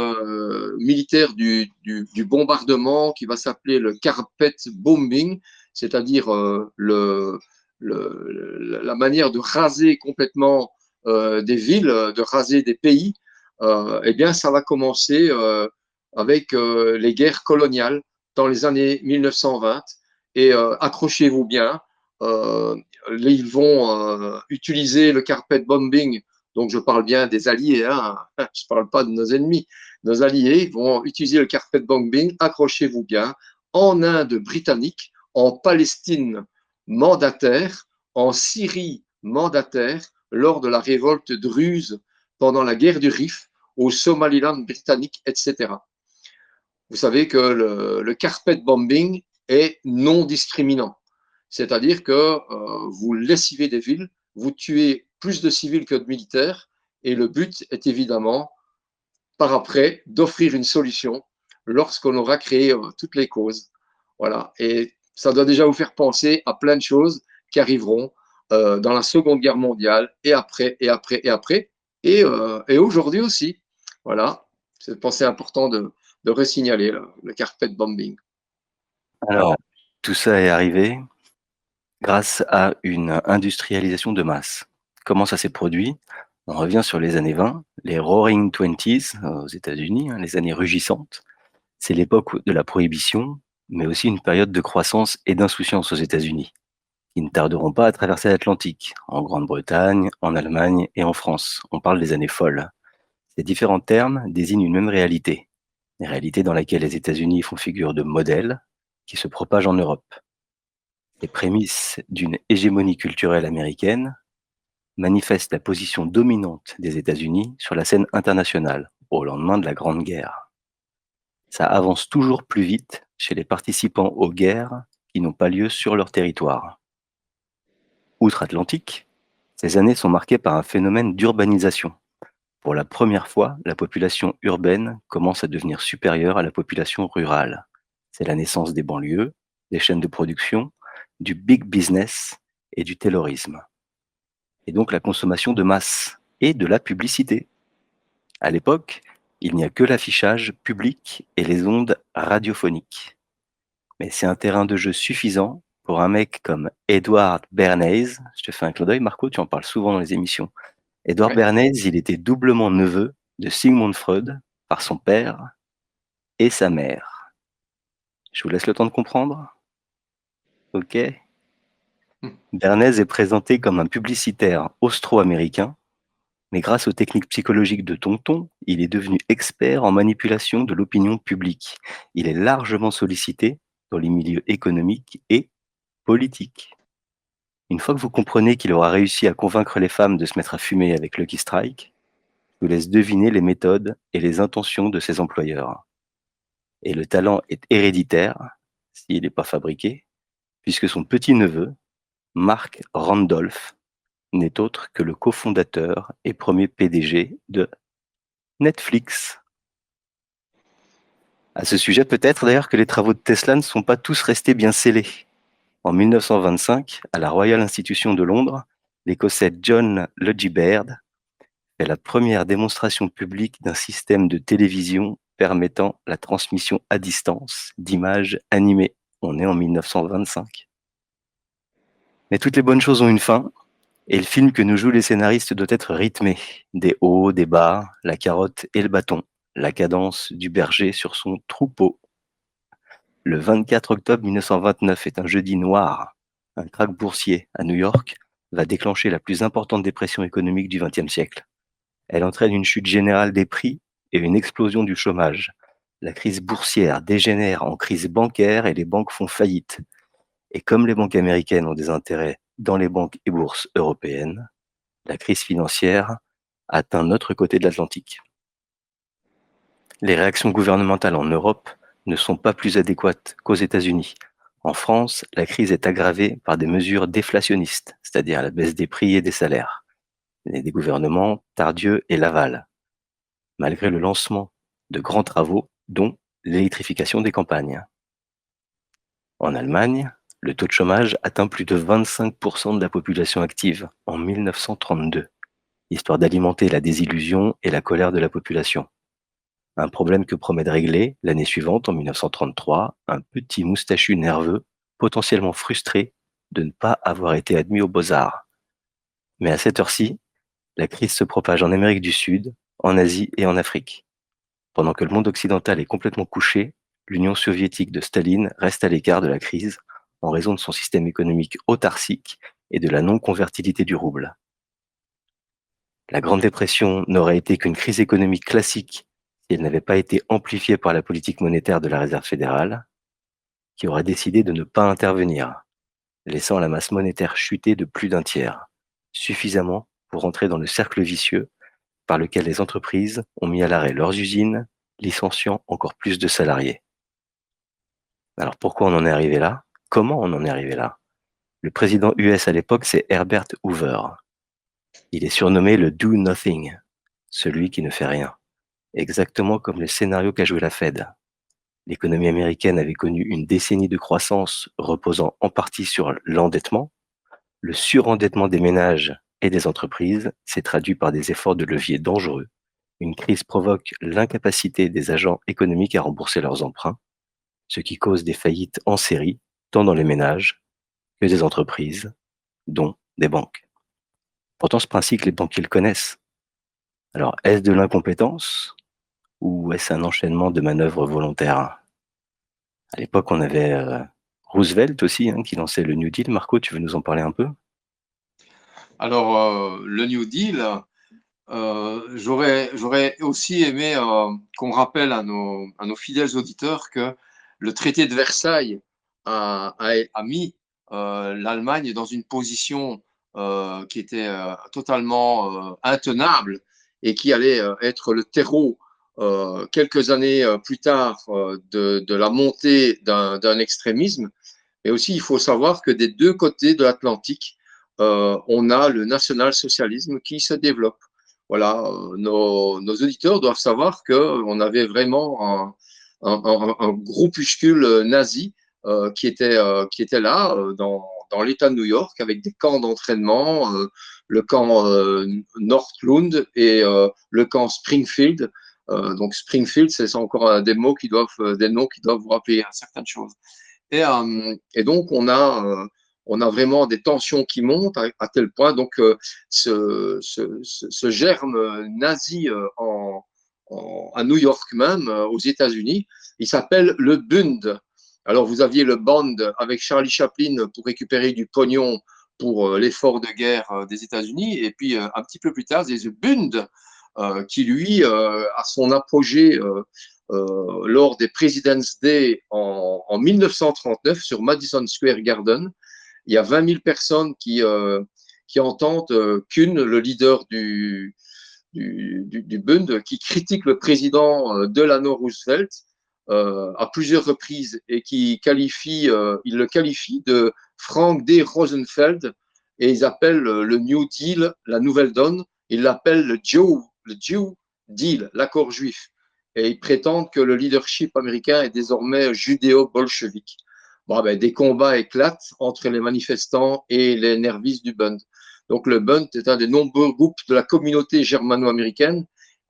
militaire du bombardement qui va s'appeler le carpet bombing, c'est-à-dire la manière de raser complètement des villes, de raser des pays, eh bien, ça va commencer avec les guerres coloniales dans les années 1920. Et accrochez-vous bien, euh, ils vont utiliser le carpet bombing, donc je parle bien des alliés, hein, je ne parle pas de nos ennemis. Nos alliés vont utiliser le carpet bombing, accrochez-vous bien, en Inde britannique, en Palestine mandataire, en Syrie mandataire, lors de la révolte druze pendant la guerre du Rif, au Somaliland britannique, etc. Vous savez que le carpet bombing est non discriminant. C'est-à-dire que vous lessivez des villes, vous tuez plus de civils que de militaires, et le but est évidemment, par après, d'offrir une solution lorsqu'on aura créé toutes les causes. Voilà. Et ça doit déjà vous faire penser à plein de choses qui arriveront dans la Seconde Guerre mondiale, et après, et après, et après, et aujourd'hui aussi. Voilà. C'est pensé important de resignaler le carpet bombing. Alors, tout ça est arrivé grâce à une industrialisation de masse. Comment ça s'est produit? On revient sur les années 20, les Roaring Twenties aux États-Unis, hein, les années rugissantes. C'est l'époque de la prohibition, mais aussi une période de croissance et d'insouciance aux États-Unis, qui ne tarderont pas à traverser l'Atlantique, en Grande-Bretagne, en Allemagne et en France. On parle des années folles. Ces différents termes désignent une même réalité, une réalité dans laquelle les États-Unis font figure de modèle qui se propage en Europe. Les prémices d'une hégémonie culturelle américaine manifestent la position dominante des États-Unis sur la scène internationale au lendemain de la Grande Guerre. Ça avance toujours plus vite chez les participants aux guerres qui n'ont pas lieu sur leur territoire. Outre-Atlantique, ces années sont marquées par un phénomène d'urbanisation. Pour la première fois, la population urbaine commence à devenir supérieure à la population rurale. C'est la naissance des banlieues, des chaînes de production, du big business et du taylorisme. Et donc la consommation de masse et de la publicité. À l'époque, il n'y a que l'affichage public et les ondes radiophoniques. Mais c'est un terrain de jeu suffisant pour un mec comme Edward Bernays. Je te fais un clin d'œil, Marco, tu en parles souvent dans les émissions. Edward Bernays, il était doublement neveu de Sigmund Freud par son père et sa mère. Je vous laisse le temps de comprendre. Ok. Bernays est présenté comme un publicitaire austro-américain, mais grâce aux techniques psychologiques de Tonton, il est devenu expert en manipulation de l'opinion publique. Il est largement sollicité dans les milieux économiques et politiques. Une fois que vous comprenez qu'il aura réussi à convaincre les femmes de se mettre à fumer avec Lucky Strike, je vous laisse deviner les méthodes et les intentions de ses employeurs. Et le talent est héréditaire, s'il n'est pas fabriqué, puisque son petit-neveu, Mark Randolph, n'est autre que le cofondateur et premier PDG de Netflix. À ce sujet, peut-être d'ailleurs que les travaux de Tesla ne sont pas tous restés bien scellés. En 1925, à la Royal Institution de Londres, l'Écossais John Logie Baird fait la première démonstration publique d'un système de télévision permettant la transmission à distance d'images animées. On est en 1925. Mais toutes les bonnes choses ont une fin, et le film que nous jouent les scénaristes doit être rythmé. Des hauts, des bas, la carotte et le bâton, la cadence du berger sur son troupeau. Le 24 octobre 1929 est un jeudi noir. Un krach boursier à New York va déclencher la plus importante dépression économique du XXe siècle. Elle entraîne une chute générale des prix et une explosion du chômage. La crise boursière dégénère en crise bancaire et les banques font faillite. Et comme les banques américaines ont des intérêts dans les banques et bourses européennes, la crise financière atteint notre côté de l'Atlantique. Les réactions gouvernementales en Europe ne sont pas plus adéquates qu'aux États-Unis. En France, la crise est aggravée par des mesures déflationnistes, c'est-à-dire la baisse des prix et des salaires, des gouvernements Tardieu et Laval, malgré le lancement de grands travaux, dont l'électrification des campagnes. En Allemagne, le taux de chômage atteint plus de 25% de la population active en 1932, histoire d'alimenter la désillusion et la colère de la population. Un problème que promet de régler l'année suivante, en 1933, un petit moustachu nerveux, potentiellement frustré de ne pas avoir été admis aux Beaux-Arts. Mais à cette heure-ci, la crise se propage en Amérique du Sud, en Asie et en Afrique. Pendant que le monde occidental est complètement couché, l'Union soviétique de Staline reste à l'écart de la crise en raison de son système économique autarcique et de la non-convertibilité du rouble. La Grande Dépression n'aurait été qu'une crise économique classique si elle n'avait pas été amplifiée par la politique monétaire de la Réserve fédérale, qui aurait décidé de ne pas intervenir, laissant la masse monétaire chuter de plus d'un tiers, suffisamment pour entrer dans le cercle vicieux par lequel les entreprises ont mis à l'arrêt leurs usines, licenciant encore plus de salariés. Alors pourquoi on en est arrivé là? Comment on en est arrivé là? Le président US à l'époque, c'est Herbert Hoover. Il est surnommé le Do Nothing, celui qui ne fait rien. Exactement comme le scénario qu'a joué la Fed. L'économie américaine avait connu une décennie de croissance reposant en partie sur l'endettement. Le surendettement des ménages et des entreprises s'est traduit par des efforts de levier dangereux. Une crise provoque l'incapacité des agents économiques à rembourser leurs emprunts, ce qui cause des faillites en série, tant dans les ménages que des entreprises, dont des banques. Pourtant, ce principe, les banquiers le connaissent. Alors, est-ce de l'incompétence ou est-ce un enchaînement de manœuvres volontaires? À l'époque, on avait Roosevelt aussi, qui lançait le New Deal. Marco, tu veux nous en parler un peu? Alors, le New Deal, j'aurais aussi aimé qu'on rappelle à nos fidèles auditeurs que le traité de Versailles a mis l'Allemagne dans une position qui était totalement intenable et qui allait être le terreau quelques années plus tard de la montée d'un extrémisme. Mais aussi, il faut savoir que des deux côtés de l'Atlantique, on a le national-socialisme qui se développe. Voilà, nos auditeurs doivent savoir qu'on avait vraiment un groupuscule nazi qui était là dans l'État de New York avec des camps d'entraînement, le camp Northland et le camp Springfield. Donc Springfield, c'est encore des noms qui doivent vous rappeler certaines choses. Et donc, on a vraiment des tensions qui montent à tel point. Donc, ce germe nazi à New York même, aux États-Unis, il s'appelle le Bund. Alors, vous aviez le Bund avec Charlie Chaplin pour récupérer du pognon pour l'effort de guerre des États-Unis. Et puis, un petit peu plus tard, c'est le Bund qui, lui, a son apogée lors des President's Day en 1939 sur Madison Square Garden. Il y a 20 000 personnes qui entendent Kuhn, le leader du Bund, qui critique le président Delano Roosevelt à plusieurs reprises et qui il le qualifie de Frank D. Rosenfeld, et ils appellent le New Deal la nouvelle donne. Ils l'appellent le Jew Deal, l'accord juif. Et ils prétendent que le leadership américain est désormais judéo-bolchevique. Bon, ben, des combats éclatent entre les manifestants et les nervistes du Bund. Donc le Bund est un des nombreux groupes de la communauté germano-américaine,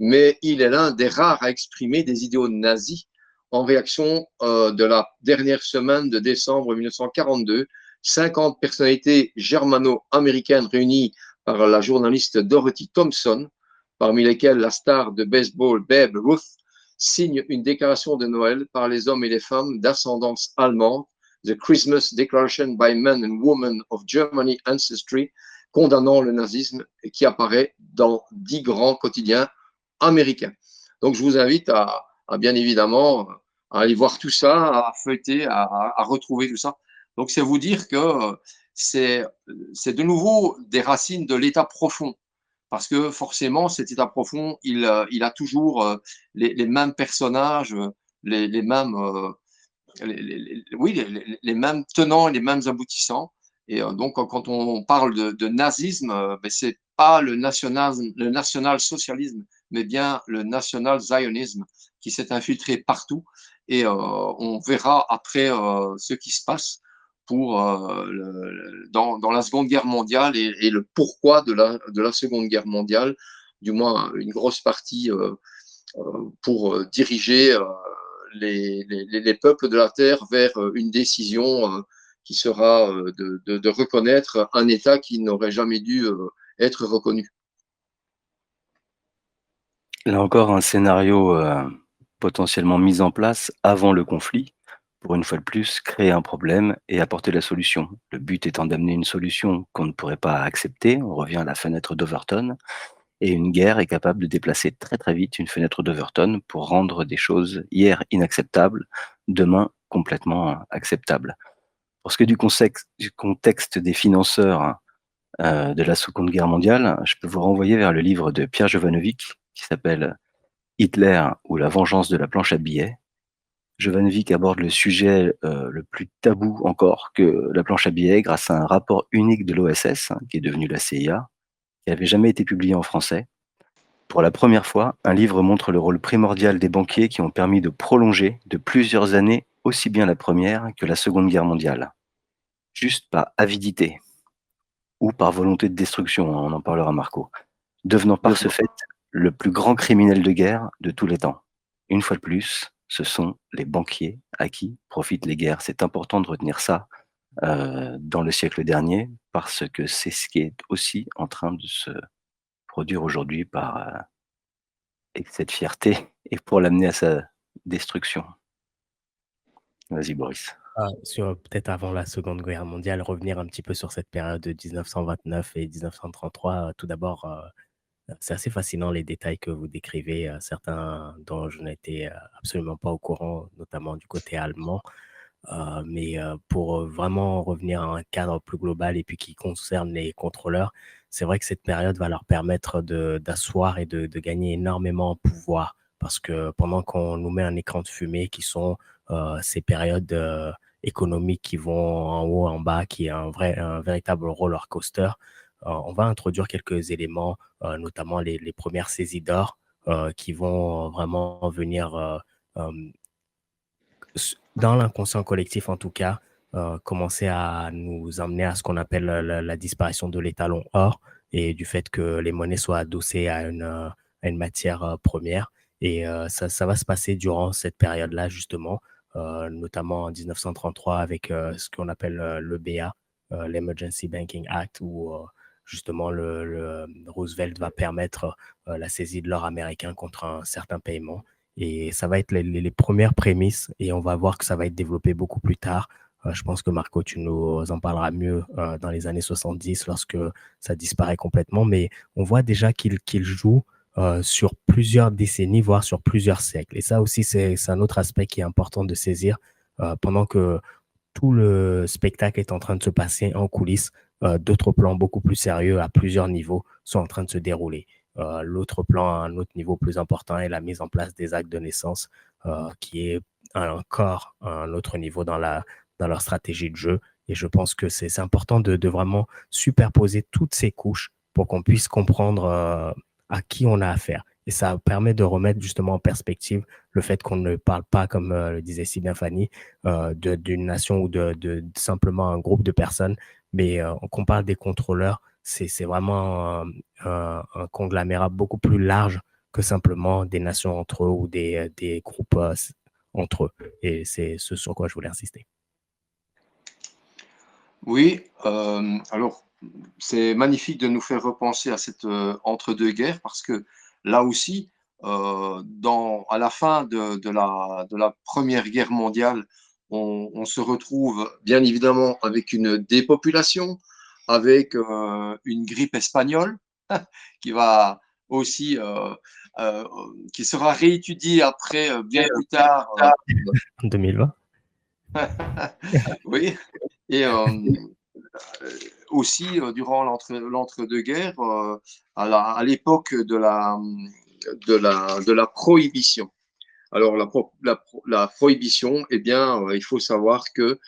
mais il est l'un des rares à exprimer des idéaux nazis en réaction de la dernière semaine de décembre 1942. 50 personnalités germano-américaines réunies par la journaliste Dorothy Thompson, parmi lesquelles la star de baseball Babe Ruth, signe une déclaration de Noël par les hommes et les femmes d'ascendance allemande, The Christmas Declaration by Men and Women of Germany Ancestry, condamnant le nazisme, qui apparaît dans 10 grands quotidiens américains. Donc je vous invite à bien évidemment à aller voir tout ça, à feuilleter, à retrouver tout ça. Donc c'est vous dire que c'est de nouveau des racines de l'état profond, parce que forcément cet état profond, il a toujours les mêmes personnages, les mêmes oui, les mêmes tenants et les mêmes aboutissants. Et donc, quand on parle de nazisme, ben, c'est pas le national-socialisme, mais bien le national-zionisme qui s'est infiltré partout. Et on verra après ce qui se passe pour, dans la Seconde Guerre mondiale et le pourquoi de la Seconde Guerre mondiale, du moins une grosse partie pour diriger les peuples de la Terre vers une décision qui sera de reconnaître un État qui n'aurait jamais dû être reconnu. Là encore, un scénario potentiellement mis en place avant le conflit, pour une fois de plus créer un problème et apporter la solution. Le but étant d'amener une solution qu'on ne pourrait pas accepter, on revient à la fenêtre d'Overton, et une guerre est capable de déplacer très très vite une fenêtre d'Overton pour rendre des choses hier inacceptables, demain complètement acceptables. Pour ce qui est du contexte des financeurs de la Seconde Guerre mondiale, je peux vous renvoyer vers le livre de Pierre Jovanovic qui s'appelle Hitler ou la vengeance de la planche à billets. Jovanovic aborde le sujet le plus tabou encore que la planche à billets grâce à un rapport unique de l'OSS, qui est devenu la CIA, qui n'avait jamais été publié en français. Pour la première fois, un livre montre le rôle primordial des banquiers qui ont permis de prolonger de plusieurs années aussi bien la Première que la Seconde Guerre mondiale. Juste par avidité ou par volonté de destruction, on en parlera Marco, devenant par ce fait le plus grand criminel de guerre de tous les temps. Une fois de plus, ce sont les banquiers à qui profitent les guerres. C'est important de retenir ça dans le siècle dernier, parce que c'est ce qui est aussi en train de se produire aujourd'hui par excès de fierté et pour l'amener à sa destruction. Vas-y Boris. Peut-être avant la Seconde Guerre mondiale, revenir un petit peu sur cette période de 1929 et 1933. Tout d'abord, c'est assez fascinant les détails que vous décrivez, certains dont je n'étais absolument pas au courant, notamment du côté allemand. Mais pour vraiment revenir à un cadre plus global et puis qui concerne les contrôleurs, c'est vrai que cette période va leur permettre d'asseoir et de gagner énormément en pouvoir. Parce que pendant qu'on nous met un écran de fumée qui sont ces périodes économiques qui vont en haut, en bas, qui est un véritable roller coaster, on va introduire quelques éléments, notamment les premières saisies d'or qui vont vraiment venir dans l'inconscient collectif, en tout cas, commencer à nous amener à ce qu'on appelle la disparition de l'étalon or et du fait que les monnaies soient adossées à une matière première. Et ça va se passer durant cette période-là, justement, notamment en 1933 avec ce qu'on appelle l'EBA, l'Emergency Banking Act, où justement le Roosevelt va permettre la saisie de l'or américain contre un certain paiement. Et ça va être les premières prémices et on va voir que ça va être développé beaucoup plus tard. Je pense que Marco, tu nous en parleras mieux dans les années 70 lorsque ça disparaît complètement. Mais on voit déjà qu'il joue sur plusieurs décennies, voire sur plusieurs siècles. Et ça aussi, c'est un autre aspect qui est important de saisir pendant que tout le spectacle est en train de se passer en coulisses. D'autres plans beaucoup plus sérieux à plusieurs niveaux sont en train de se dérouler. L'autre plan à un autre niveau plus important est la mise en place des actes de naissance, qui est encore un autre niveau dans leur stratégie de jeu. Et je pense que c'est important de vraiment superposer toutes ces couches pour qu'on puisse comprendre à qui on a affaire. Et ça permet de remettre justement en perspective le fait qu'on ne parle pas, comme le disait si bien Fanny, d'une nation ou de simplement un groupe de personnes, mais qu'on parle des contrôleurs. C'est vraiment un conglomérat beaucoup plus large que simplement des nations entre eux ou des groupes entre eux. Et c'est ce sur quoi je voulais insister. Oui, alors c'est magnifique de nous faire repenser à cette entre-deux-guerres parce que là aussi, à la fin de la Première Guerre mondiale, on se retrouve bien évidemment avec une dépopulation, avec une grippe espagnole qui va aussi, qui sera réétudiée après, bien plus tard. En 2020. Oui, et aussi durant l'entre-deux-guerres, à l'époque de la prohibition. Alors la prohibition, eh bien, il faut savoir que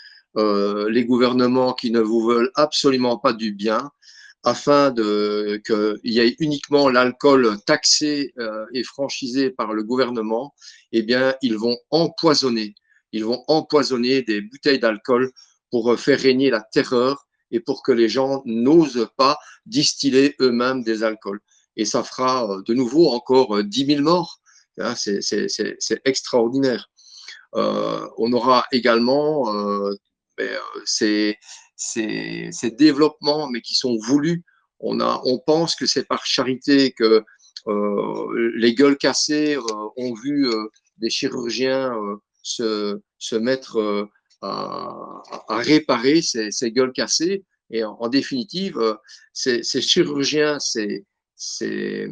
les gouvernements qui ne vous veulent absolument pas du bien, afin qu'il y ait uniquement l'alcool taxé et franchisé par le gouvernement, eh bien, ils vont empoisonner. Ils vont empoisonner des bouteilles d'alcool pour faire régner la terreur et pour que les gens n'osent pas distiller eux-mêmes des alcools. Et ça fera de nouveau encore 10 000 morts. Hein, c'est extraordinaire. On aura également ces, ces développements, mais qui sont voulus. On pense que c'est par charité que les gueules cassées ont vu des chirurgiens se mettre à réparer ces gueules cassées. Et en définitive, ces chirurgiens, ces, ces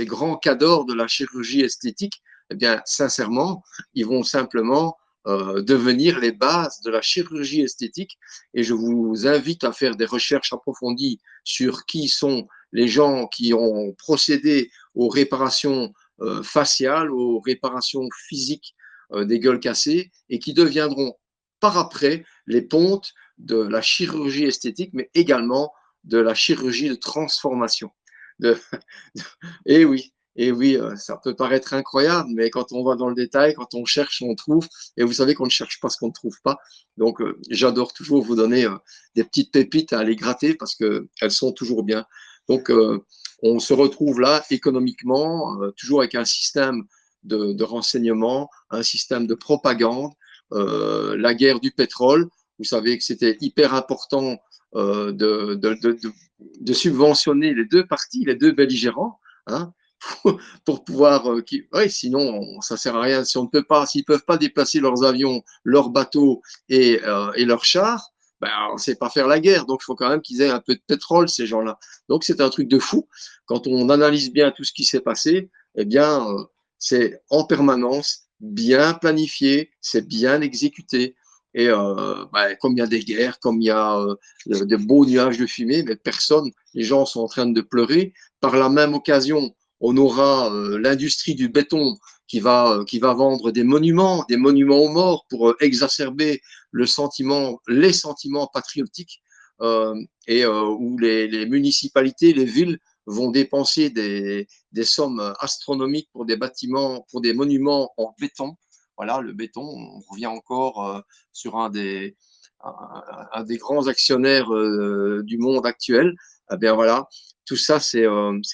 grands cadors de la chirurgie esthétique, eh bien, sincèrement, ils vont simplement devenir les bases de la chirurgie esthétique. Et je vous invite à faire des recherches approfondies sur qui sont les gens qui ont procédé aux réparations faciales, aux réparations physiques des gueules cassées et qui deviendront par après les pontes de la chirurgie esthétique, mais également de la chirurgie de transformation. De, et oui, ça peut paraître incroyable, mais quand on va dans le détail, quand on cherche, on trouve. Et vous savez qu'on ne cherche pas ce qu'on ne trouve pas. Donc, j'adore toujours vous donner des petites pépites à aller gratter parce qu'elles sont toujours bien. Donc, on se retrouve là économiquement, toujours avec un système de renseignement, un système de propagande, la guerre du pétrole. Vous savez que c'était hyper important de subventionner les deux parties, les deux belligérants, hein, pour pouvoir. Ouais, sinon, ça sert à rien. Si on ne peut pas, s'ils peuvent pas déplacer leurs avions, leurs bateaux et leurs chars, ben, on ne sait pas faire la guerre. Donc, il faut quand même qu'ils aient un peu de pétrole, ces gens-là. Donc, c'est un truc de fou. Quand on analyse bien tout ce qui s'est passé, eh bien, c'est en permanence bien planifié, c'est bien exécuté. Et comme il y a des guerres, comme il y a de beaux nuages de fumée, mais personne, les gens sont en train de pleurer. Par la même occasion, on aura l'industrie du béton qui va vendre des monuments aux morts pour exacerber les sentiments patriotiques où les municipalités, les villes vont dépenser des sommes astronomiques pour des bâtiments, pour des monuments en béton. Voilà, le béton, on revient encore sur un des grands actionnaires du monde actuel. Eh bien voilà, tout ça, c'est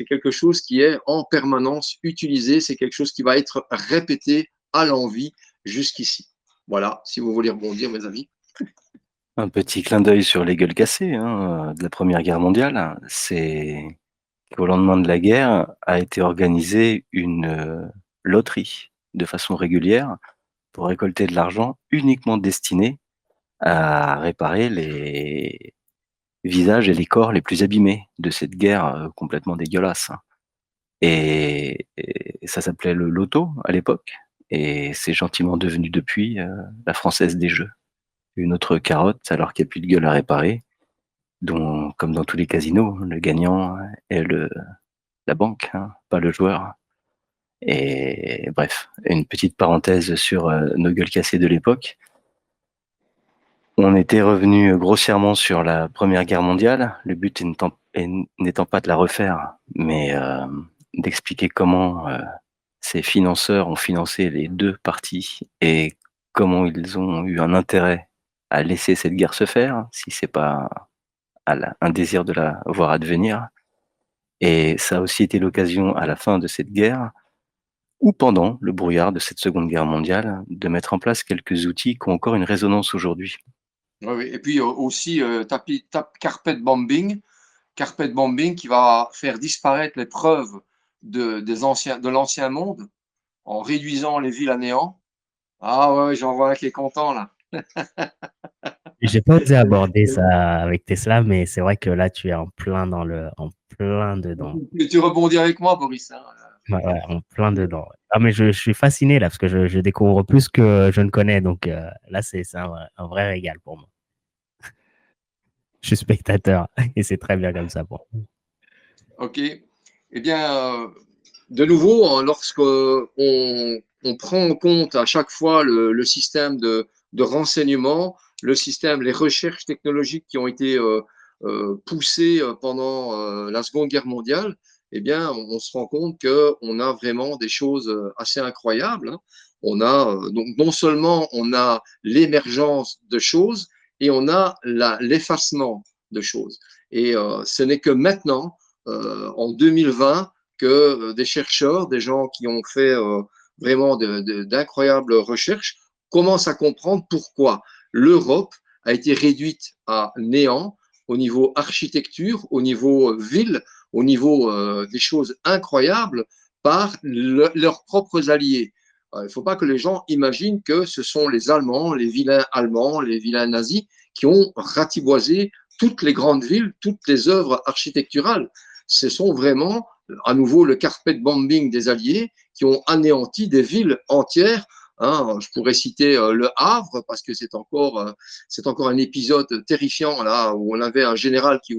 quelque chose qui est en permanence utilisé, c'est quelque chose qui va être répété à l'envi jusqu'ici. Voilà, si vous voulez rebondir, mes amis. Un petit clin d'œil sur les gueules cassées de la Première Guerre mondiale. C'est qu'au lendemain de la guerre a été organisée une loterie de façon régulière pour récolter de l'argent uniquement destiné à réparer les visages et les corps les plus abîmés de cette guerre complètement dégueulasse. Et ça s'appelait le loto à l'époque, et c'est gentiment devenu depuis la Française des Jeux. Une autre carotte alors qu'il n'y a plus de gueule à réparer, dont, comme dans tous les casinos, le gagnant est la banque, pas le joueur. Et bref, une petite parenthèse sur nos gueules cassées de l'époque. On était revenu grossièrement sur la Première Guerre mondiale, le but n'étant pas de la refaire, mais d'expliquer comment ces financeurs ont financé les deux parties et comment ils ont eu un intérêt à laisser cette guerre se faire, si c'est pas un désir de la voir advenir. Et ça a aussi été l'occasion, à la fin de cette guerre, ou pendant le brouillard de cette Seconde Guerre mondiale, de mettre en place quelques outils qui ont encore une résonance aujourd'hui. Oui, oui. Et puis aussi carpet bombing qui va faire disparaître les preuves de l'ancien monde en réduisant les villes à néant. Ah ouais, j'en vois un qui est content là. J'ai pas osé aborder ça avec Tesla, mais c'est vrai que là, tu es en plein dedans. Tu rebondis avec moi, Boris, hein. Ouais, ouais, en plein dedans. Ah, mais je suis fasciné là, parce que je découvre plus que je ne connais. Donc là, c'est un vrai régal pour moi. Je suis spectateur et c'est très bien comme ça pour moi. Ok. Eh bien, de nouveau, hein, lorsque on prend en compte à chaque fois le système de renseignement, le système, les recherches technologiques qui ont été poussées pendant la Seconde Guerre mondiale, eh bien, on se rend compte qu'on a vraiment des choses assez incroyables, hein. On a donc non seulement on a l'émergence de choses et on a l'effacement de choses. Et ce n'est que maintenant, en 2020, que des chercheurs, des gens qui ont fait vraiment d'incroyables recherches, commencent à comprendre pourquoi l'Europe a été réduite à néant au niveau architecture, au niveau ville, au niveau des choses incroyables par leurs propres alliés. Il ne faut pas que les gens imaginent que ce sont les Allemands, les vilains nazis, qui ont ratiboisé toutes les grandes villes, toutes les œuvres architecturales. Ce sont vraiment à nouveau le carpet bombing des Alliés qui ont anéanti des villes entières. Hein, je pourrais citer le Havre parce que c'est encore un épisode terrifiant là où on avait un général qui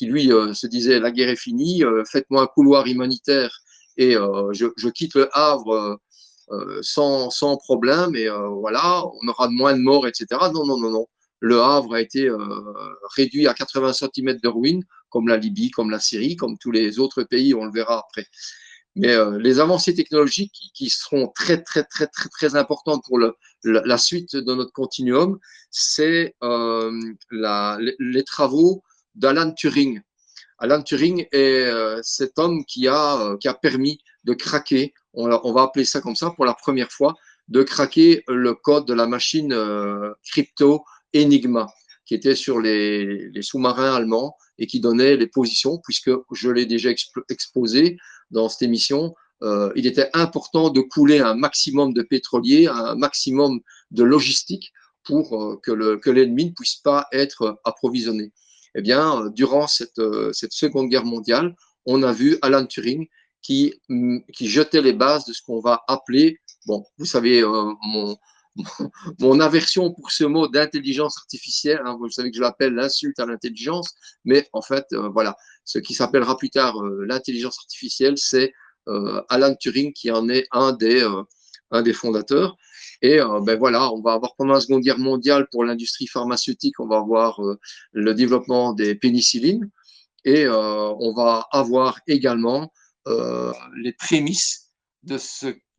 lui se disait la guerre est finie, faites-moi un couloir humanitaire et je quitte le Havre sans problème et voilà, on aura moins de morts, etc. Non, non, non, non. Le Havre a été réduit à 80 cm de ruines, comme la Libye, comme la Syrie, comme tous les autres pays, on le verra après. Mais les avancées technologiques qui seront très, très, très, très, très importantes pour la suite de notre continuum, c'est les travaux d'Alan Turing. Alan Turing est cet homme qui a permis de craquer, on va appeler ça comme ça pour la première fois, de craquer le code de la machine crypto Enigma, qui était sur les sous-marins allemands et qui donnait les positions, puisque je l'ai déjà exposé dans cette émission, il était important de couler un maximum de pétrolier, un maximum de logistique pour que l'ennemi ne puisse pas être approvisionné. Eh bien, durant cette Seconde Guerre mondiale, on a vu Alan Turing qui jetait les bases de ce qu'on va appeler, bon, vous savez, mon aversion pour ce mot d'intelligence artificielle, hein, vous savez que je l'appelle l'insulte à l'intelligence, mais en fait, voilà, ce qui s'appellera plus tard l'intelligence artificielle, c'est Alan Turing qui en est un des fondateurs. Et ben voilà, on va avoir pendant la Seconde Guerre mondiale pour l'industrie pharmaceutique, on va avoir le développement des pénicillines et on va avoir également les prémices de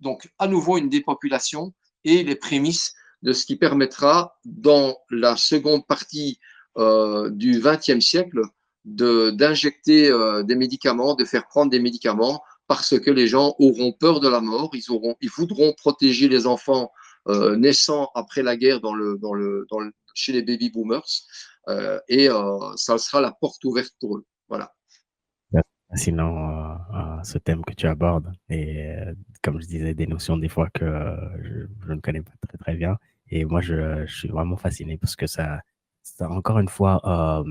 donc à nouveau une dépopulation et les prémices de ce qui permettra dans la seconde partie du XXe siècle d'injecter des médicaments, de faire prendre des médicaments parce que les gens auront peur de la mort, ils voudront protéger les enfants naissant après la guerre chez les baby boomers et ça sera la porte ouverte pour eux. Voilà. Fascinant ce thème que tu abordes et comme je disais, des notions des fois que je ne connais pas très très bien et moi je suis vraiment fasciné parce que ça encore une fois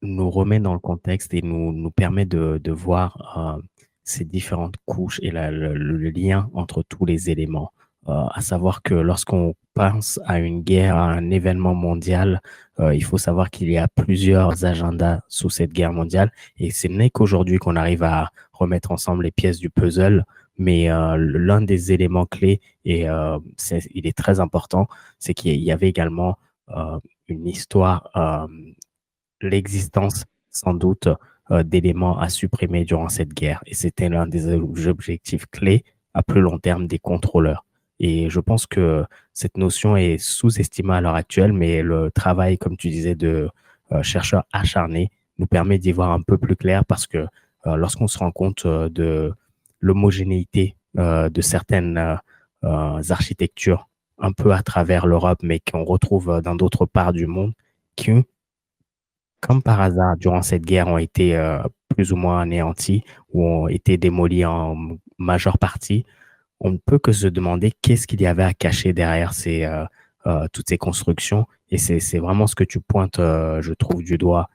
nous remet dans le contexte et nous permet de voir ces différentes couches et le lien entre tous les éléments. À savoir que lorsqu'on pense à une guerre, à un événement mondial, il faut savoir qu'il y a plusieurs agendas sous cette guerre mondiale et ce n'est qu'aujourd'hui qu'on arrive à remettre ensemble les pièces du puzzle. Mais l'un des éléments clés, et il est très important, c'est qu'il y avait également une histoire l'existence sans doute d'éléments à supprimer durant cette guerre. Et c'était l'un des objectifs clés à plus long terme des contrôleurs. Et je pense que cette notion est sous-estimée à l'heure actuelle, mais le travail, comme tu disais, de chercheurs acharnés nous permet d'y voir un peu plus clair parce que lorsqu'on se rend compte de l'homogénéité de certaines architectures un peu à travers l'Europe, mais qu'on retrouve dans d'autres parts du monde, qui, comme par hasard, durant cette guerre, ont été plus ou moins anéantis ou ont été démolis en majeure partie, on ne peut que se demander qu'est-ce qu'il y avait à cacher derrière toutes ces constructions. Et c'est vraiment ce que tu pointes, je trouve, du doigt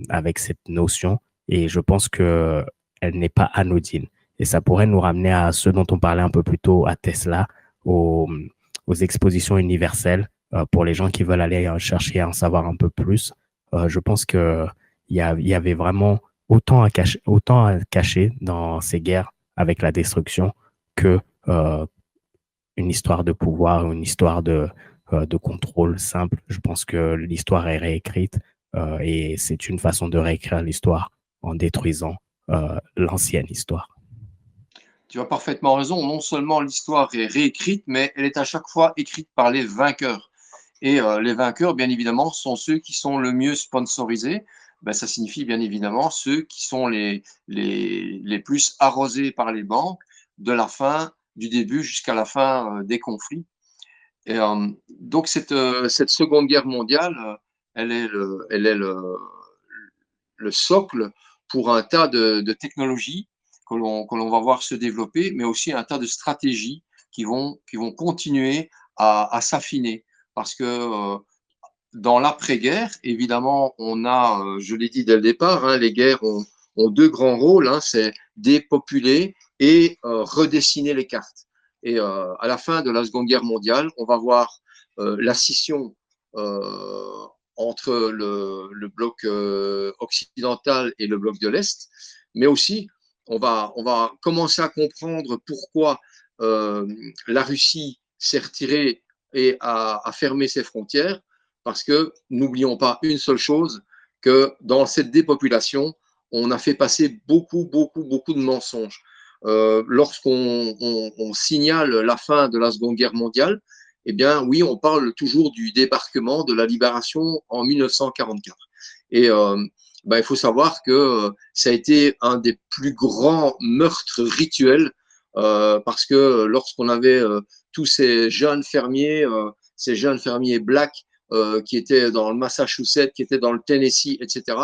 avec cette notion. Et je pense que elle n'est pas anodine. Et ça pourrait nous ramener à ce dont on parlait un peu plus tôt à Tesla, aux expositions universelles pour les gens qui veulent aller chercher à en savoir un peu plus. Je pense il y avait vraiment autant à cacher dans ces guerres avec la destruction que euh, une histoire de pouvoir, une histoire de contrôle simple. Je pense que l'histoire est réécrite et c'est une façon de réécrire l'histoire en détruisant l'ancienne histoire. Tu as parfaitement raison. Non seulement l'histoire est réécrite, mais elle est à chaque fois écrite par les vainqueurs. Et les vainqueurs, bien évidemment, sont ceux qui sont le mieux sponsorisés. Ben, ça signifie bien évidemment ceux qui sont les plus arrosés par les banques de la fin, du début jusqu'à la fin des conflits. Et donc cette Seconde Guerre mondiale, elle est le socle pour un tas de technologies que l'on va voir se développer, mais aussi un tas de stratégies qui vont continuer à s'affiner. Parce que dans l'après-guerre, évidemment, on a, je l'ai dit dès le départ, hein, les guerres ont deux grands rôles, hein, c'est dépopuler et redessiner les cartes. Et à la fin de la Seconde Guerre mondiale, on va voir la scission entre le bloc occidental et le bloc de l'Est, mais aussi on va commencer à comprendre pourquoi la Russie s'est retirée et a fermé ses frontières, parce que n'oublions pas une seule chose, que dans cette dépopulation, on a fait passer beaucoup de mensonges. Lorsqu'on signale la fin de la Seconde Guerre mondiale, eh bien oui, on parle toujours du débarquement, de la libération en 1944. Et ben, il faut savoir que ça a été un des plus grands meurtres rituels parce que lorsqu'on avait tous ces jeunes fermiers blacks qui étaient dans le Massachusetts, qui étaient dans le Tennessee, etc.,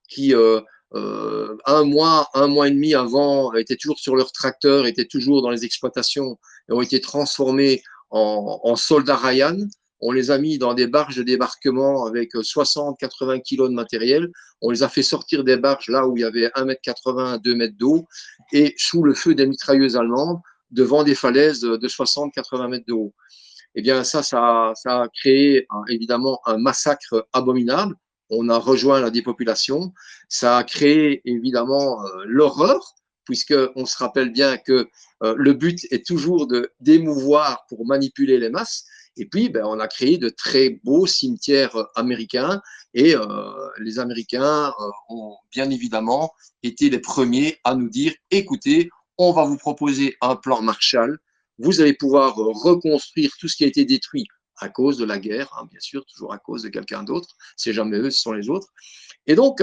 qui un mois et demi avant étaient toujours sur leur tracteur, étaient toujours dans les exploitations et ont été transformés en soldats Ryan. On les a mis dans des barges de débarquement avec 60-80 kilos de matériel. On les a fait sortir des barges là où il y avait 1,80 m, 2 mètres d'eau et sous le feu des mitrailleuses allemandes devant des falaises de 60-80 mètres de haut. Eh bien, ça a créé évidemment un massacre abominable. On a rejoint la dépopulation. Ça a créé évidemment l'horreur, puisqu'on se rappelle bien que le but est toujours d'émouvoir pour manipuler les masses. Et puis, ben, on a créé de très beaux cimetières américains et les Américains ont bien évidemment été les premiers à nous dire, écoutez, on va vous proposer un plan Marshall. Vous allez pouvoir reconstruire tout ce qui a été détruit à cause de la guerre, hein, bien sûr, toujours à cause de quelqu'un d'autre. C'est jamais eux, ce sont les autres. Et donc,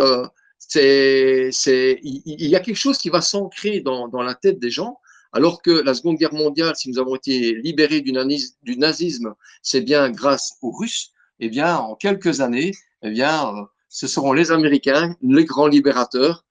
il y a quelque chose qui va s'ancrer dans la tête des gens, alors que la Seconde Guerre mondiale, si nous avons été libérés du nazisme, c'est bien grâce aux Russes. Eh bien, en quelques années, eh bien, ce seront les Américains, les grands libérateurs,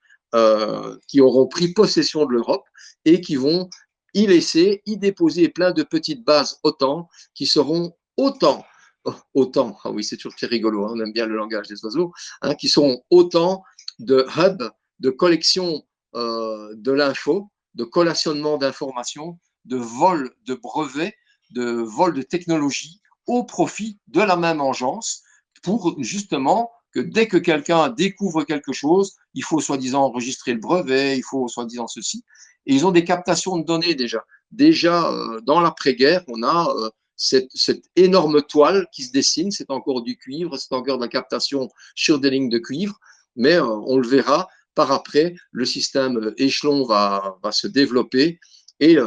qui auront pris possession de l'Europe et qui vont y laisser, y déposer plein de petites bases OTAN qui seront autant, ah oui, c'est toujours très rigolo, hein, on aime bien le langage des oiseaux, hein, qui seront autant de hubs de collection de l'info, de collationnement d'informations, de vol de brevets, de vol de technologie au profit de la même agence pour justement que dès que quelqu'un découvre quelque chose, il faut soi-disant enregistrer le brevet, il faut soi-disant ceci. Et ils ont des captations de données déjà. Déjà, dans l'après-guerre, on a cette énorme toile qui se dessine. C'est encore du cuivre, c'est encore de la captation sur des lignes de cuivre, mais on le verra par après, le système échelon va se développer et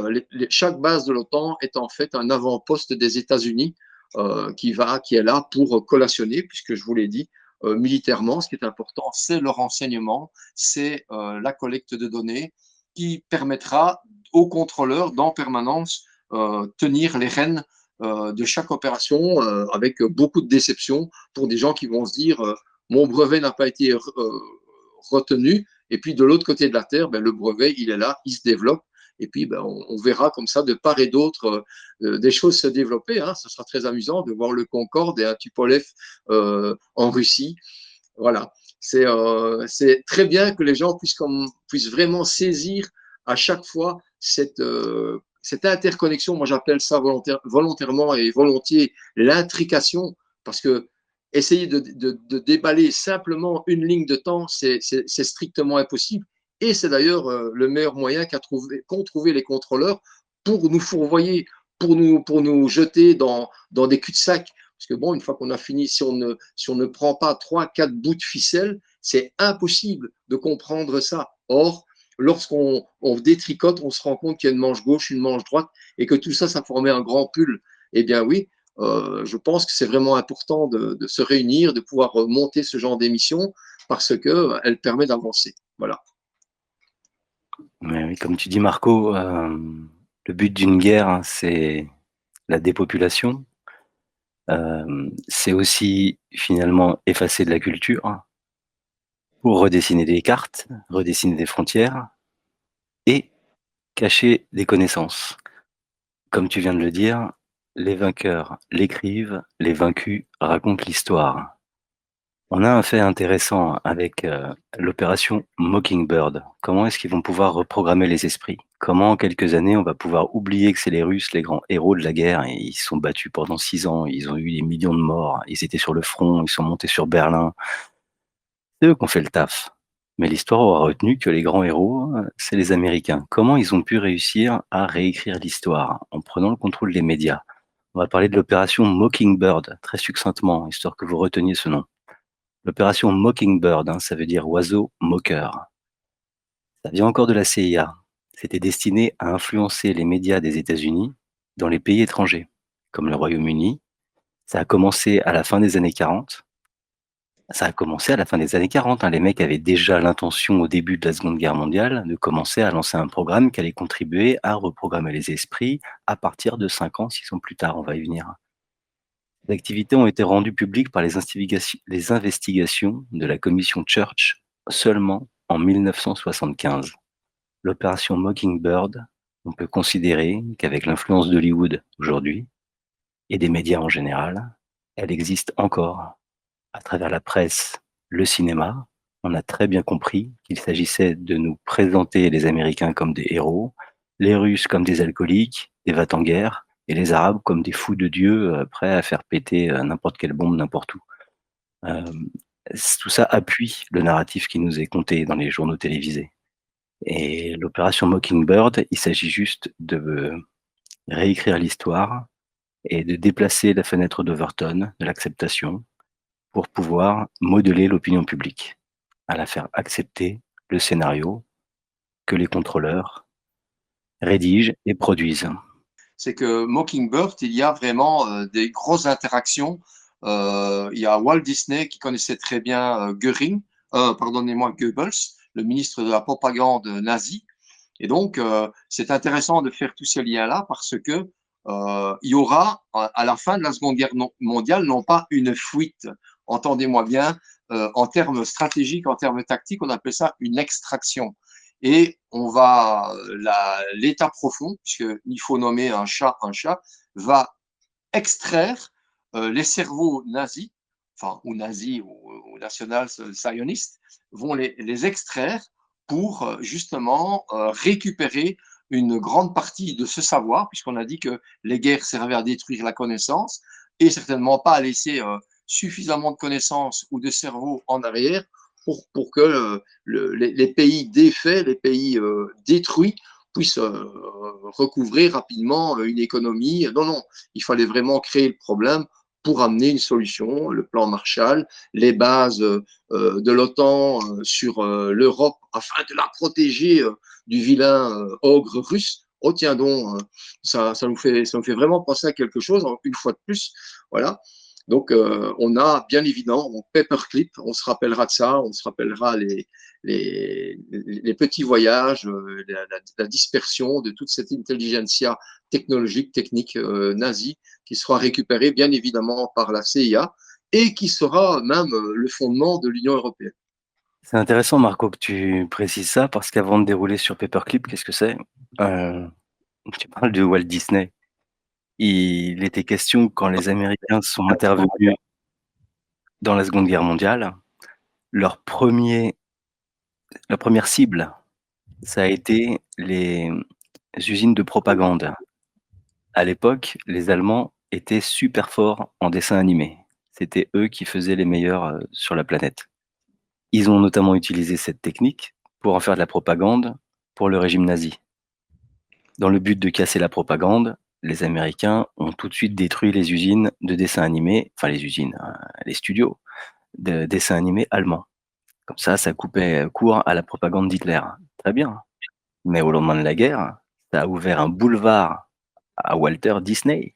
chaque base de l'OTAN est en fait un avant-poste des États-Unis qui est là pour collationner, puisque je vous l'ai dit, militairement, ce qui est important, c'est le renseignement, c'est la collecte de données qui permettra aux contrôleurs d'en permanence tenir les rênes de chaque opération avec beaucoup de déception pour des gens qui vont se dire mon brevet n'a pas été retenu. Et puis de l'autre côté de la Terre, le brevet, il est là, il se développe. Et puis, on verra comme ça de part et d'autre des choses se développer. Hein. Ce sera très amusant de voir le Concorde et un Tupolev en Russie. Voilà. C'est très bien que les gens puissent vraiment saisir à chaque fois cette interconnexion. Moi, j'appelle ça volontairement et volontiers l'intrication, parce que essayer de déballer simplement une ligne de temps, c'est strictement impossible. Et c'est d'ailleurs le meilleur moyen qu'ont trouvé les contrôleurs pour nous fourvoyer, pour nous jeter dans des cul-de-sac. Parce que bon, une fois qu'on a fini, si on ne prend pas 3-4 bouts de ficelle, c'est impossible de comprendre ça. Or, lorsqu'on détricote, on se rend compte qu'il y a une manche gauche, une manche droite, et que tout ça, ça formait un grand pull. Eh bien oui, je pense que c'est vraiment important de se réunir, de pouvoir monter ce genre d'émission, parce qu'elle permet d'avancer. Voilà. Mais oui, comme tu dis, Marco, le but d'une guerre, hein, c'est la dépopulation. C'est aussi finalement effacer de la culture pour redessiner des cartes, redessiner des frontières et cacher des connaissances. Comme tu viens de le dire, les vainqueurs l'écrivent, les vaincus racontent l'histoire. On a un fait intéressant avec l'opération Mockingbird. Comment est-ce qu'ils vont pouvoir reprogrammer les esprits? Comment en quelques années on va pouvoir oublier que c'est les Russes, les grands héros de la guerre, et ils se sont battus pendant 6 ans, ils ont eu des millions de morts, ils étaient sur le front, ils sont montés sur Berlin. C'est eux qui ont fait le taf. Mais l'histoire aura retenu que les grands héros, c'est les Américains. Comment ils ont pu réussir à réécrire l'histoire en prenant le contrôle des médias? On va parler de l'opération Mockingbird, très succinctement, histoire que vous reteniez ce nom. L'opération Mockingbird, ça veut dire oiseau moqueur. Ça vient encore de la CIA. C'était destiné à influencer les médias des États-Unis dans les pays étrangers, comme le Royaume-Uni. Ça a commencé à la fin des années 40. Ça a commencé à la fin des années 40. Les mecs avaient déjà l'intention, au début de la Seconde Guerre mondiale, de commencer à lancer un programme qui allait contribuer à reprogrammer les esprits à partir de 5 ans, 6 ans plus tard. On va y venir. Les activités ont été rendues publiques par les investigations de la commission Church seulement en 1975. L'opération Mockingbird, on peut considérer qu'avec l'influence d'Hollywood aujourd'hui, et des médias en général, elle existe encore. À travers la presse, le cinéma, on a très bien compris qu'il s'agissait de nous présenter les Américains comme des héros, les Russes comme des alcooliques, des va-t-en-guerre, et les Arabes comme des fous de Dieu, prêts à faire péter n'importe quelle bombe n'importe où. Tout ça appuie le narratif qui nous est conté dans les journaux télévisés. Et l'opération Mockingbird, il s'agit juste de réécrire l'histoire et de déplacer la fenêtre d'Overton, de l'acceptation, pour pouvoir modeler l'opinion publique, à la faire accepter le scénario que les contrôleurs rédigent et produisent. C'est que Mockingbird, il y a vraiment des grosses interactions. Il y a Walt Disney qui connaissait très bien pardonnez-moi, Goebbels, le ministre de la propagande nazie. Et donc, c'est intéressant de faire tous ces liens-là parce que il y aura, à la fin de la Seconde Guerre mondiale, non pas une fuite, entendez-moi bien, en termes stratégiques, en termes tactiques, on appelle ça une extraction. Et on va, l'état profond, puisqu'il faut nommer un chat, va extraire les cerveaux nazis, enfin, ou nazis ou national-sionistes, vont les extraire pour justement récupérer une grande partie de ce savoir, puisqu'on a dit que les guerres servaient à détruire la connaissance et certainement pas à laisser suffisamment de connaissances ou de cerveau en arrière pour que les pays défaits, les pays détruits puissent recouvrer rapidement une économie. Non, non, il fallait vraiment créer le problème pour amener une solution, le plan Marshall, les bases de l'OTAN sur l'Europe afin de la protéger du vilain ogre russe. Oh tiens donc, ça nous fait vraiment penser à quelque chose, une fois de plus. Voilà. Donc, on a bien évidemment donc Paperclip, on se rappellera de ça, on se rappellera les petits voyages, la dispersion de toute cette intelligentsia technologique, technique nazie qui sera récupérée bien évidemment par la CIA et qui sera même le fondement de l'Union européenne. C'est intéressant, Marco, que tu précises ça, parce qu'avant de dérouler sur Paperclip, qu'est-ce que c'est? Tu parles de Walt Disney. Il était question, quand les Américains sont intervenus dans la Seconde Guerre mondiale, leur la première cible, ça a été les usines de propagande. À l'époque, les Allemands étaient super forts en dessin animé. C'était eux qui faisaient les meilleurs sur la planète. Ils ont notamment utilisé cette technique pour en faire de la propagande pour le régime nazi. Dans le but de casser la propagande, les Américains ont tout de suite détruit les usines de dessin animé, enfin les usines, les studios de dessin animé allemands. Comme ça coupait court à la propagande d'Hitler. Très bien. Mais au lendemain de la guerre, ça a ouvert un boulevard à Walter Disney.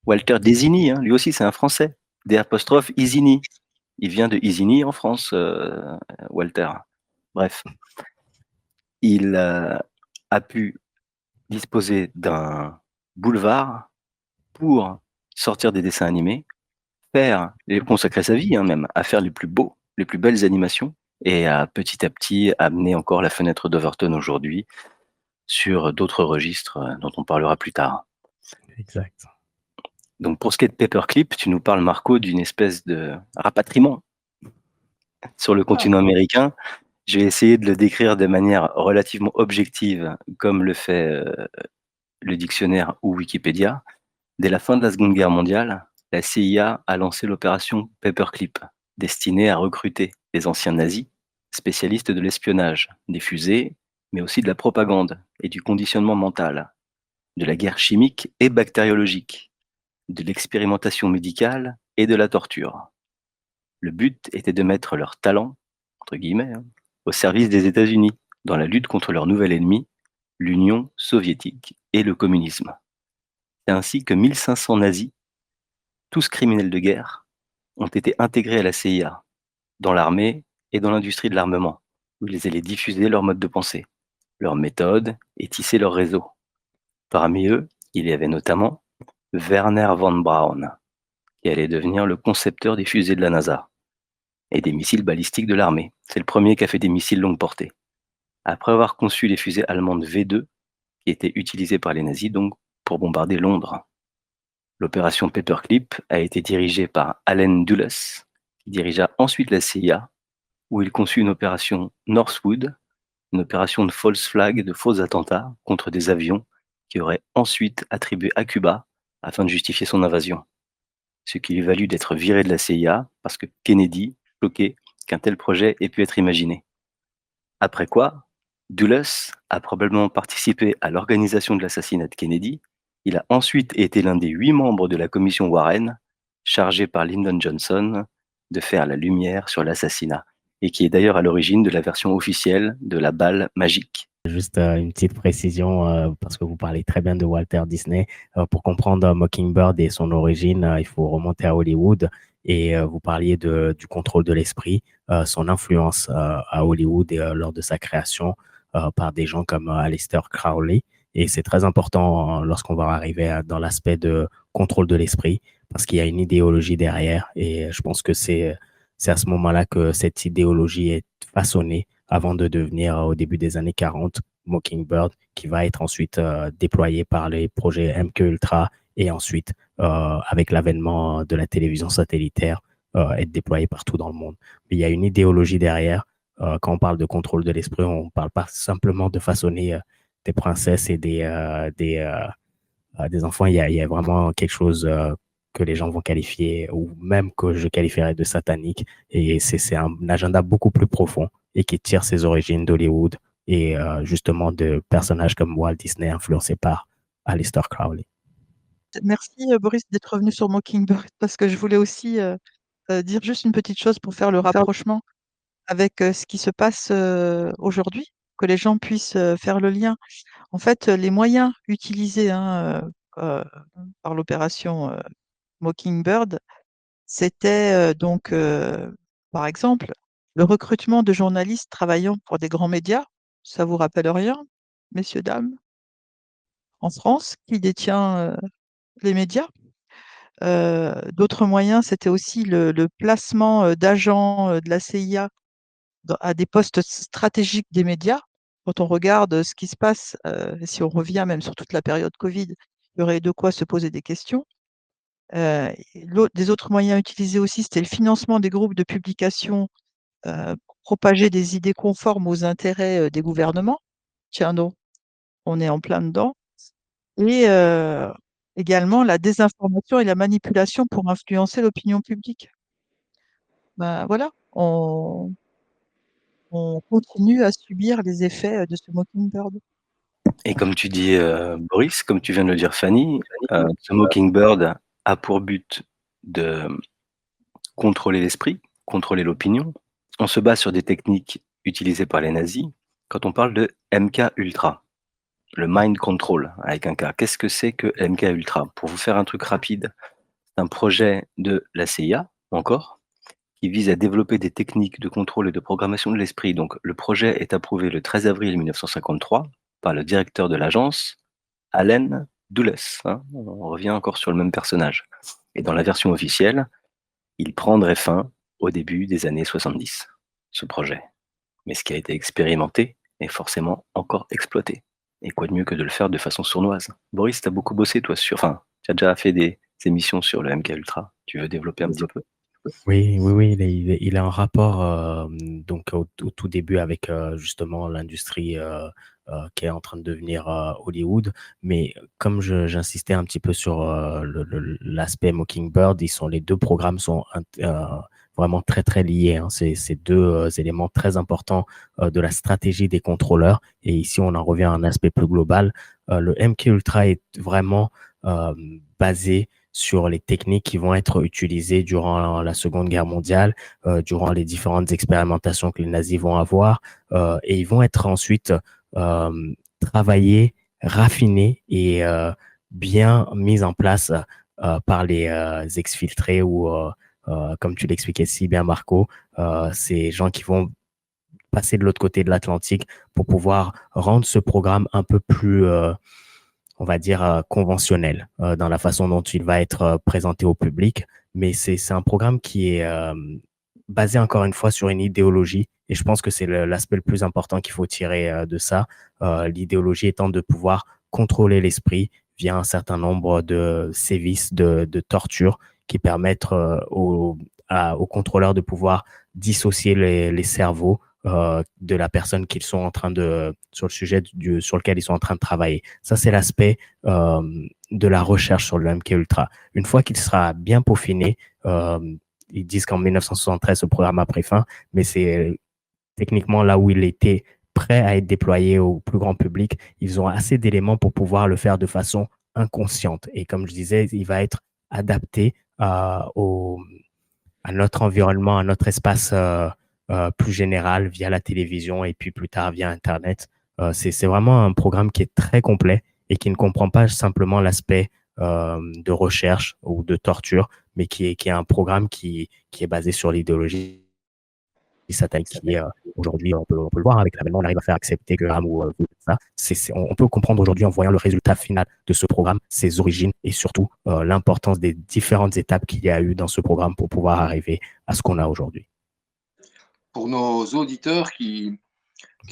Walter Designy, hein, lui aussi c'est un Français. D' Isigny. Il vient de Isigny en France, Walter. Bref, il a pu disposer d'un boulevard pour sortir des dessins animés, consacrer sa vie même à faire les plus beaux, les plus belles animations, et à petit amener encore la fenêtre d'Overton aujourd'hui sur d'autres registres dont on parlera plus tard. Exact. Donc pour ce qui est de Paperclip, tu nous parles, Marco, d'une espèce de rapatriement sur le continent américain. Je vais essayer de le décrire de manière relativement objective, comme le fait le dictionnaire ou Wikipédia. Dès la fin de la Seconde Guerre mondiale, la CIA a lancé l'opération Paperclip, destinée à recruter les anciens nazis, spécialistes de l'espionnage, des fusées, mais aussi de la propagande et du conditionnement mental, de la guerre chimique et bactériologique, de l'expérimentation médicale et de la torture. Le but était de mettre leur talent, entre guillemets, au service des États-Unis dans la lutte contre leur nouvel ennemi, l'Union soviétique et le communisme. C'est ainsi que 1500 nazis, tous criminels de guerre, ont été intégrés à la CIA, dans l'armée et dans l'industrie de l'armement, où ils allaient diffuser leur mode de pensée, leurs méthodes et tisser leur réseau. Parmi eux, il y avait notamment Werner von Braun, qui allait devenir le concepteur des fusées de la NASA et des missiles balistiques de l'armée. C'est le premier qui a fait des missiles longue portée. Après avoir conçu les fusées allemandes V2, qui étaient utilisées par les nazis donc pour bombarder Londres. L'opération Paperclip a été dirigée par Allen Dulles, qui dirigea ensuite la CIA, où il conçut une opération Northwood, une opération de false flag, de faux attentats contre des avions, qui aurait ensuite attribué à Cuba afin de justifier son invasion. Ce qui lui valut d'être viré de la CIA parce que Kennedy, choqué qu'un tel projet ait pu être imaginé. Après quoi, Dulles a probablement participé à l'organisation de l'assassinat de Kennedy. Il a ensuite été l'un des 8 membres de la commission Warren, chargée par Lyndon Johnson de faire la lumière sur l'assassinat, et qui est d'ailleurs à l'origine de la version officielle de la balle magique. Juste une petite précision, parce que vous parlez très bien de Walter Disney. Pour comprendre Mockingbird et son origine, il faut remonter à Hollywood. Et vous parliez du contrôle de l'esprit, son influence à Hollywood et lors de sa création par des gens comme Aleister Crowley. Et c'est très important lorsqu'on va arriver dans l'aspect de contrôle de l'esprit, parce qu'il y a une idéologie derrière. Et je pense que c'est à ce moment-là que cette idéologie est façonnée avant de devenir, au début des années 40, Mockingbird, qui va être ensuite déployé par les projets MK Ultra et ensuite, avec l'avènement de la télévision satellitaire, être déployé partout dans le monde. Mais il y a une idéologie derrière. Quand on parle de contrôle de l'esprit, on ne parle pas simplement de façonner des princesses et des enfants. Il y a vraiment quelque chose que les gens vont qualifier, ou même que je qualifierais de satanique. Et c'est un agenda beaucoup plus profond et qui tire ses origines d'Hollywood et justement de personnages comme Walt Disney influencés par Aleister Crowley. Merci Boris d'être revenu sur Mockingbird parce que je voulais aussi dire juste une petite chose pour faire le rapprochement avec ce qui se passe aujourd'hui, que les gens puissent faire le lien. En fait, les moyens utilisés par l'opération Mockingbird, c'était donc, par exemple, le recrutement de journalistes travaillant pour des grands médias. Ça vous rappelle rien, messieurs, dames? En France, qui détient les médias? D'autres moyens, c'était aussi le placement d'agents de la CIA à des postes stratégiques des médias. Quand on regarde ce qui se passe, si on revient même sur toute la période Covid, il y aurait de quoi se poser des questions. Des autres moyens utilisés aussi, c'était le financement des groupes de publication pour propager des idées conformes aux intérêts des gouvernements. Tiens donc, on est en plein dedans. Et également la désinformation et la manipulation pour influencer l'opinion publique. Ben voilà, on continue à subir les effets de ce Mockingbird. Et comme tu dis, Boris, comme tu viens de le dire Fanny, ce Mockingbird a pour but de contrôler l'esprit, contrôler l'opinion. On se base sur des techniques utilisées par les nazis quand on parle de MK-Ultra, le mind control avec un K. Qu'est-ce que c'est que MK-Ultra? Pour vous faire un truc rapide, c'est un projet de la CIA, encore, qui vise à développer des techniques de contrôle et de programmation de l'esprit. Donc le projet est approuvé le 13 avril 1953 par le directeur de l'agence, Allen Dulles. Hein, on revient encore sur le même personnage. Et dans la version officielle, il prendrait fin au début des années 70, ce projet. Mais ce qui a été expérimenté est forcément encore exploité. Et quoi de mieux que de le faire de façon sournoise? Boris, tu as beaucoup bossé, toi, enfin, tu as déjà fait des émissions sur le MK Ultra. Tu veux développer un petit peu? Oui, oui, oui, il a un rapport donc au tout début avec justement l'industrie qui est en train de devenir Hollywood. Mais comme j'insistais un petit peu sur l'aspect Mockingbird, les deux programmes sont vraiment très très liés. Hein. C'est deux éléments très importants de la stratégie des contrôleurs. Et ici, on en revient à un aspect plus global. Le MK Ultra est vraiment basé sur les techniques qui vont être utilisées durant la Seconde Guerre mondiale, durant les différentes expérimentations que les nazis vont avoir, et ils vont être ensuite travaillés, raffinés et bien mis en place par les exfiltrés ou, comme tu l'expliquais si bien, Marco, ces gens qui vont passer de l'autre côté de l'Atlantique pour pouvoir rendre ce programme un peu plus on va dire, conventionnel dans la façon dont il va être présenté au public. Mais c'est un programme qui est basé encore une fois sur une idéologie. Et je pense que c'est l'aspect le plus important qu'il faut tirer de ça. L'idéologie étant de pouvoir contrôler l'esprit via un certain nombre de sévices, de tortures qui permettent aux contrôleurs de pouvoir dissocier les cerveaux de la personne qu'ils sont en train sur le sujet sur lequel ils sont en train de travailler. Ça, c'est l'aspect de la recherche sur le MK Ultra. Une fois qu'il sera bien peaufiné, ils disent qu'en 1973, ce programme a pris fin, mais c'est techniquement là où il était prêt à être déployé au plus grand public. Ils ont assez d'éléments pour pouvoir le faire de façon inconsciente. Et comme je disais, il va être adapté à notre environnement, à notre espace plus général via la télévision et puis plus tard via Internet. C'est vraiment un programme qui est très complet et qui ne comprend pas simplement l'aspect de recherche ou de torture, mais qui est un programme qui est basé sur l'idéologie satanique qui est aujourd'hui, on peut le voir avec l'avènement, on arrive à faire accepter que ou ça. On peut comprendre aujourd'hui en voyant le résultat final de ce programme, ses origines et surtout l'importance des différentes étapes qu'il y a eu dans ce programme pour pouvoir arriver à ce qu'on a aujourd'hui. Pour nos auditeurs qui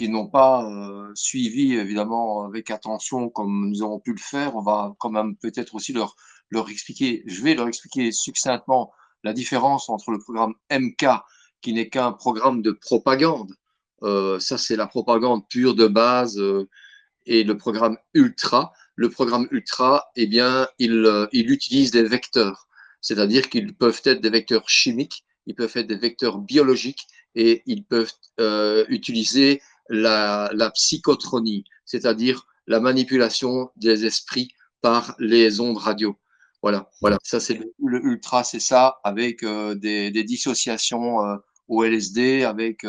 n'ont pas suivi évidemment avec attention comme nous avons pu le faire, on va quand même peut-être aussi leur expliquer, je vais leur expliquer succinctement la différence entre le programme MK, qui n'est qu'un programme de propagande, ça c'est la propagande pure de base, et le programme Ultra. Le programme Ultra, eh bien, il utilise des vecteurs, c'est-à-dire qu'ils peuvent être des vecteurs chimiques, ils peuvent être des vecteurs biologiques et ils peuvent utiliser la psychotronie, c'est-à-dire la manipulation des esprits par les ondes radio. Voilà, ça c'est le ultra, c'est ça, avec des dissociations au LSD, avec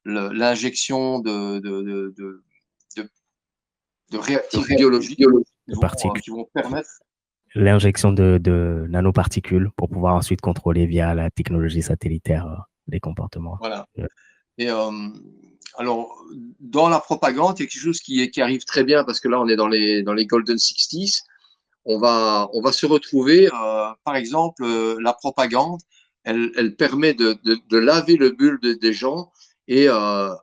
l'injection de réactifs biologiques qui vont permettre l'injection de nanoparticules pour pouvoir ensuite contrôler via la technologie satellitaire les comportements. Voilà. Et alors, dans la propagande, il y a quelque chose qui arrive très bien parce que là, on est dans les Golden 60s. On va se retrouver, par exemple, la propagande, elle permet de laver le bulle des gens et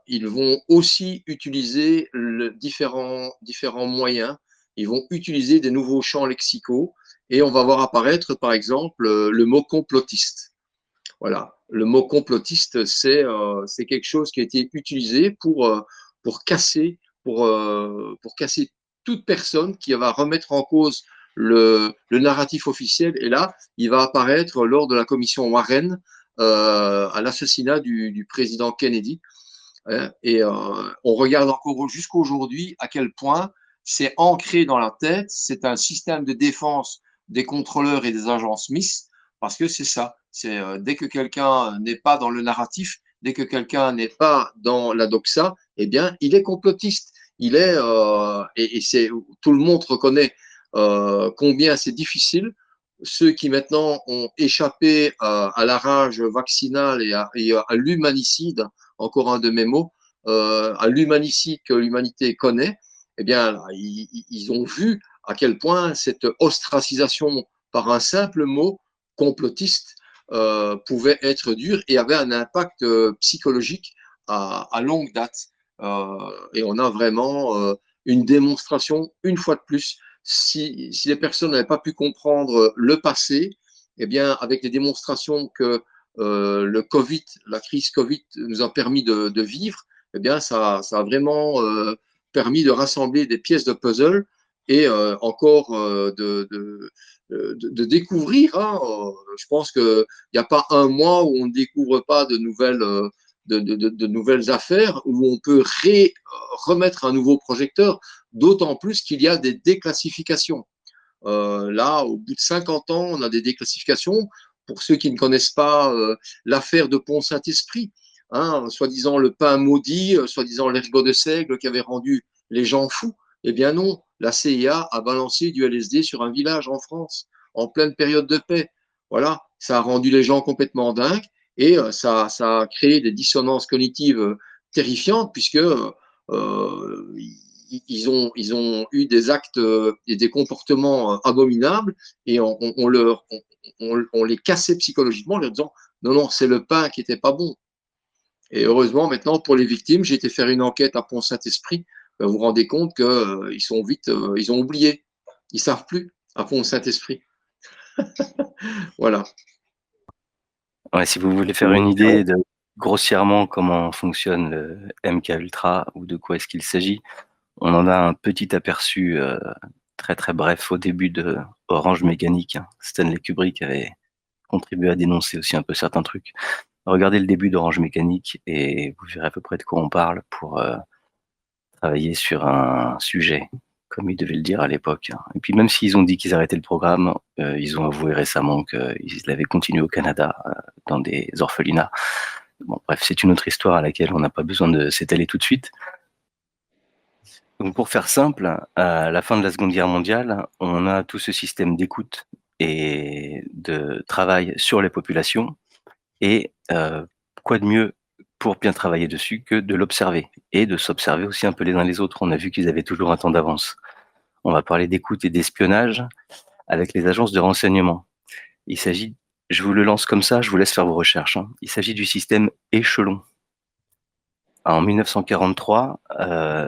ils vont aussi utiliser différents moyens. Ils vont utiliser des nouveaux champs lexicaux et on va voir apparaître, par exemple, le mot complotiste. Voilà. Le mot complotiste, c'est quelque chose qui a été utilisé pour casser, pour casser toute personne qui va remettre en cause le narratif officiel. Et là, il va apparaître lors de la commission Warren à l'assassinat du président Kennedy. Et on regarde encore jusqu'à aujourd'hui à quel point c'est ancré dans la tête. C'est un système de défense des contrôleurs et des agents Smith, parce que c'est ça. C'est dès que quelqu'un n'est pas dans le narratif, dès que quelqu'un n'est pas dans la doxa, eh bien, il est complotiste. Il est et c'est tout le monde reconnaît combien c'est difficile. Ceux qui maintenant ont échappé à la rage vaccinale et à l'humanicide, encore un de mes mots, à l'humanicide que l'humanité connaît, eh bien, ils ont vu à quel point cette ostracisation par un simple mot complotiste pouvait être dure et avait un impact psychologique à longue date. Et on a vraiment une démonstration, une fois de plus, si les personnes n'avaient pas pu comprendre le passé, eh bien, avec les démonstrations que le Covid, la crise Covid nous a permis de vivre, eh bien, ça a vraiment permis de rassembler des pièces de puzzle et encore de découvrir. Hein, je pense qu'il n'y a pas un mois où on ne découvre pas de nouvelles affaires, où on peut remettre un nouveau projecteur, d'autant plus qu'il y a des déclassifications. Là, au bout de 50 ans, on a des déclassifications. Pour ceux qui ne connaissent pas l'affaire de Pont-Saint-Esprit, hein, soi-disant le pain maudit, soi-disant l'ergot de seigle qui avait rendu les gens fous. Eh bien non, la CIA a balancé du LSD sur un village en France, en pleine période de paix. Voilà, ça a rendu les gens complètement dingues et ça a créé des dissonances cognitives terrifiantes puisque ils ont eu des actes et des comportements abominables et on les cassait psychologiquement en leur disant non, non, c'est le pain qui n'était pas bon. Et heureusement, maintenant, pour les victimes, j'ai été faire une enquête à Pont-Saint-Esprit. Vous vous rendez compte qu'ils sont vite, ils ont oublié. Ils ne savent plus à Pont-Saint-Esprit. Voilà. Ouais, si vous voulez faire une idée de grossièrement comment fonctionne le MK Ultra ou de quoi est-ce qu'il s'agit, on en a un petit aperçu très très bref au début de Orange Mécanique. Stanley Kubrick avait contribué à dénoncer aussi un peu certains trucs. Regardez le début d'Orange Mécanique et vous verrez à peu près de quoi on parle pour travailler sur un sujet, comme ils devaient le dire à l'époque. Et puis même s'ils ont dit qu'ils arrêtaient le programme, ils ont avoué récemment qu'ils l'avaient continué au Canada, dans des orphelinats. Bon, bref, c'est une autre histoire à laquelle on n'a pas besoin de s'étaler tout de suite. Donc pour faire simple, à la fin de la Seconde Guerre mondiale, on a tout ce système d'écoute et de travail sur les populations. Et quoi de mieux pour bien travailler dessus que de l'observer et de s'observer aussi un peu les uns les autres. On a vu qu'ils avaient toujours un temps d'avance. On va parler d'écoute et d'espionnage avec les agences de renseignement. Il s'agit, je vous le lance comme ça, je vous laisse faire vos recherches. Hein. Il s'agit du système échelon. En 1943,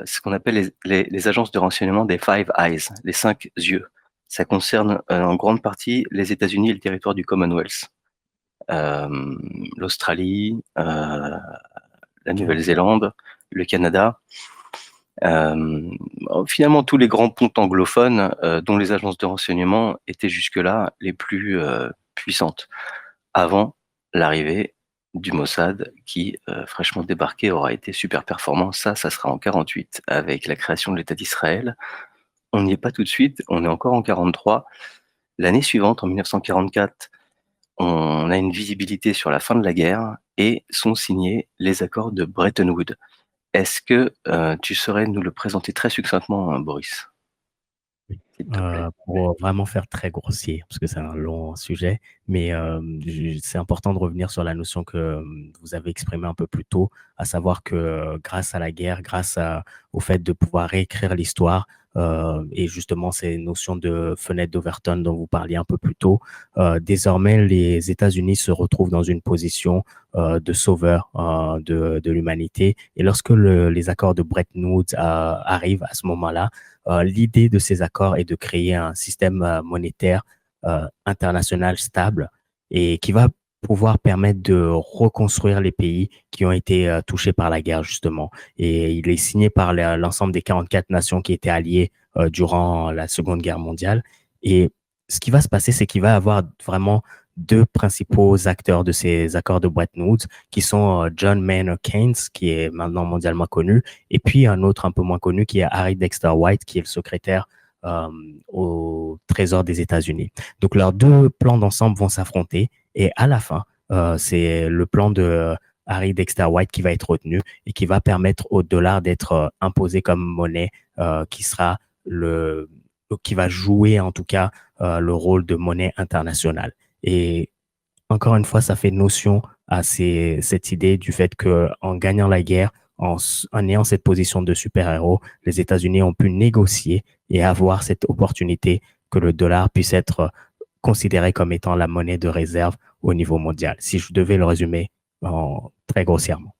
ce qu'on appelle les agences de renseignement des Five Eyes, les 5 yeux. Ça concerne en grande partie les États-Unis et le territoire du Commonwealth. L'Australie, la Nouvelle-Zélande, le Canada. Finalement, tous les grands ponts anglophones dont les agences de renseignement étaient jusque-là les plus puissantes, avant l'arrivée du Mossad qui, fraîchement débarqué, aura été super performant. Ça sera en 48 avec la création de l'État d'Israël. On n'y est pas tout de suite, on est encore en 43. L'année suivante, en 1944, on a une visibilité sur la fin de la guerre et sont signés les accords de Bretton Woods. Est-ce que tu saurais nous le présenter très succinctement, Boris? s'il te plaît. Pour vraiment faire très grossier, parce que c'est un long sujet, mais c'est important de revenir sur la notion que vous avez exprimée un peu plus tôt, à savoir que grâce à la guerre, au fait de pouvoir réécrire l'histoire, et justement ces notions de fenêtre d'Overton dont vous parliez un peu plus tôt, désormais les États-Unis se retrouvent dans une position de sauveur de l'humanité. Et lorsque les accords de Bretton Woods arrivent à ce moment-là, l'idée de ces accords est de créer un système monétaire international stable et qui va pouvoir permettre de reconstruire les pays qui ont été touchés par la guerre, justement. Et il est signé par l'ensemble des 44 nations qui étaient alliées durant la Seconde Guerre mondiale. Et ce qui va se passer, c'est qu'il va y avoir vraiment deux principaux acteurs de ces accords de Bretton Woods, qui sont John Maynard Keynes, qui est maintenant mondialement connu, et puis un autre un peu moins connu qui est Harry Dexter White, qui est le secrétaire euh, au Trésor des États-Unis. Donc leurs deux plans d'ensemble vont s'affronter et à la fin, c'est le plan de Harry Dexter White qui va être retenu et qui va permettre au dollar d'être imposé comme monnaie qui sera qui va jouer en tout cas le rôle de monnaie internationale. Et encore une fois, ça fait notion à cette idée du fait que en gagnant la guerre, en ayant cette position de super-héros, les États-Unis ont pu négocier et avoir cette opportunité que le dollar puisse être considéré comme étant la monnaie de réserve au niveau mondial, si je devais le résumer très grossièrement.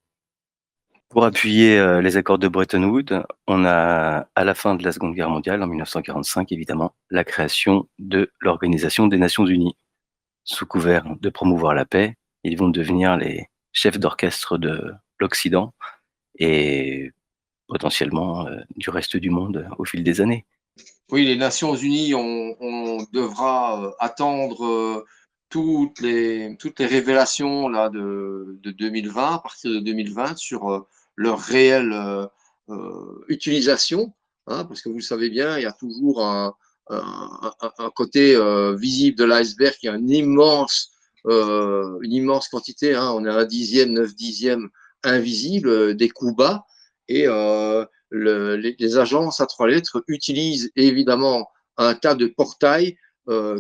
Pour appuyer les accords de Bretton Woods, on a, à la fin de la Seconde Guerre mondiale, en 1945 évidemment, la création de l'Organisation des Nations Unies. Sous couvert de promouvoir la paix, ils vont devenir les chefs d'orchestre de l'Occident et potentiellement du reste du monde au fil des années. Oui, les Nations Unies, on devra attendre toutes les révélations là, de 2020, à partir de 2020, sur leur réelle utilisation, hein, parce que vous le savez bien, il y a toujours un côté visible de l'iceberg, qui est une immense quantité, hein, on est à un dixième, 9/10 invisible des coups bas, et les agences à trois lettres utilisent évidemment un tas de portails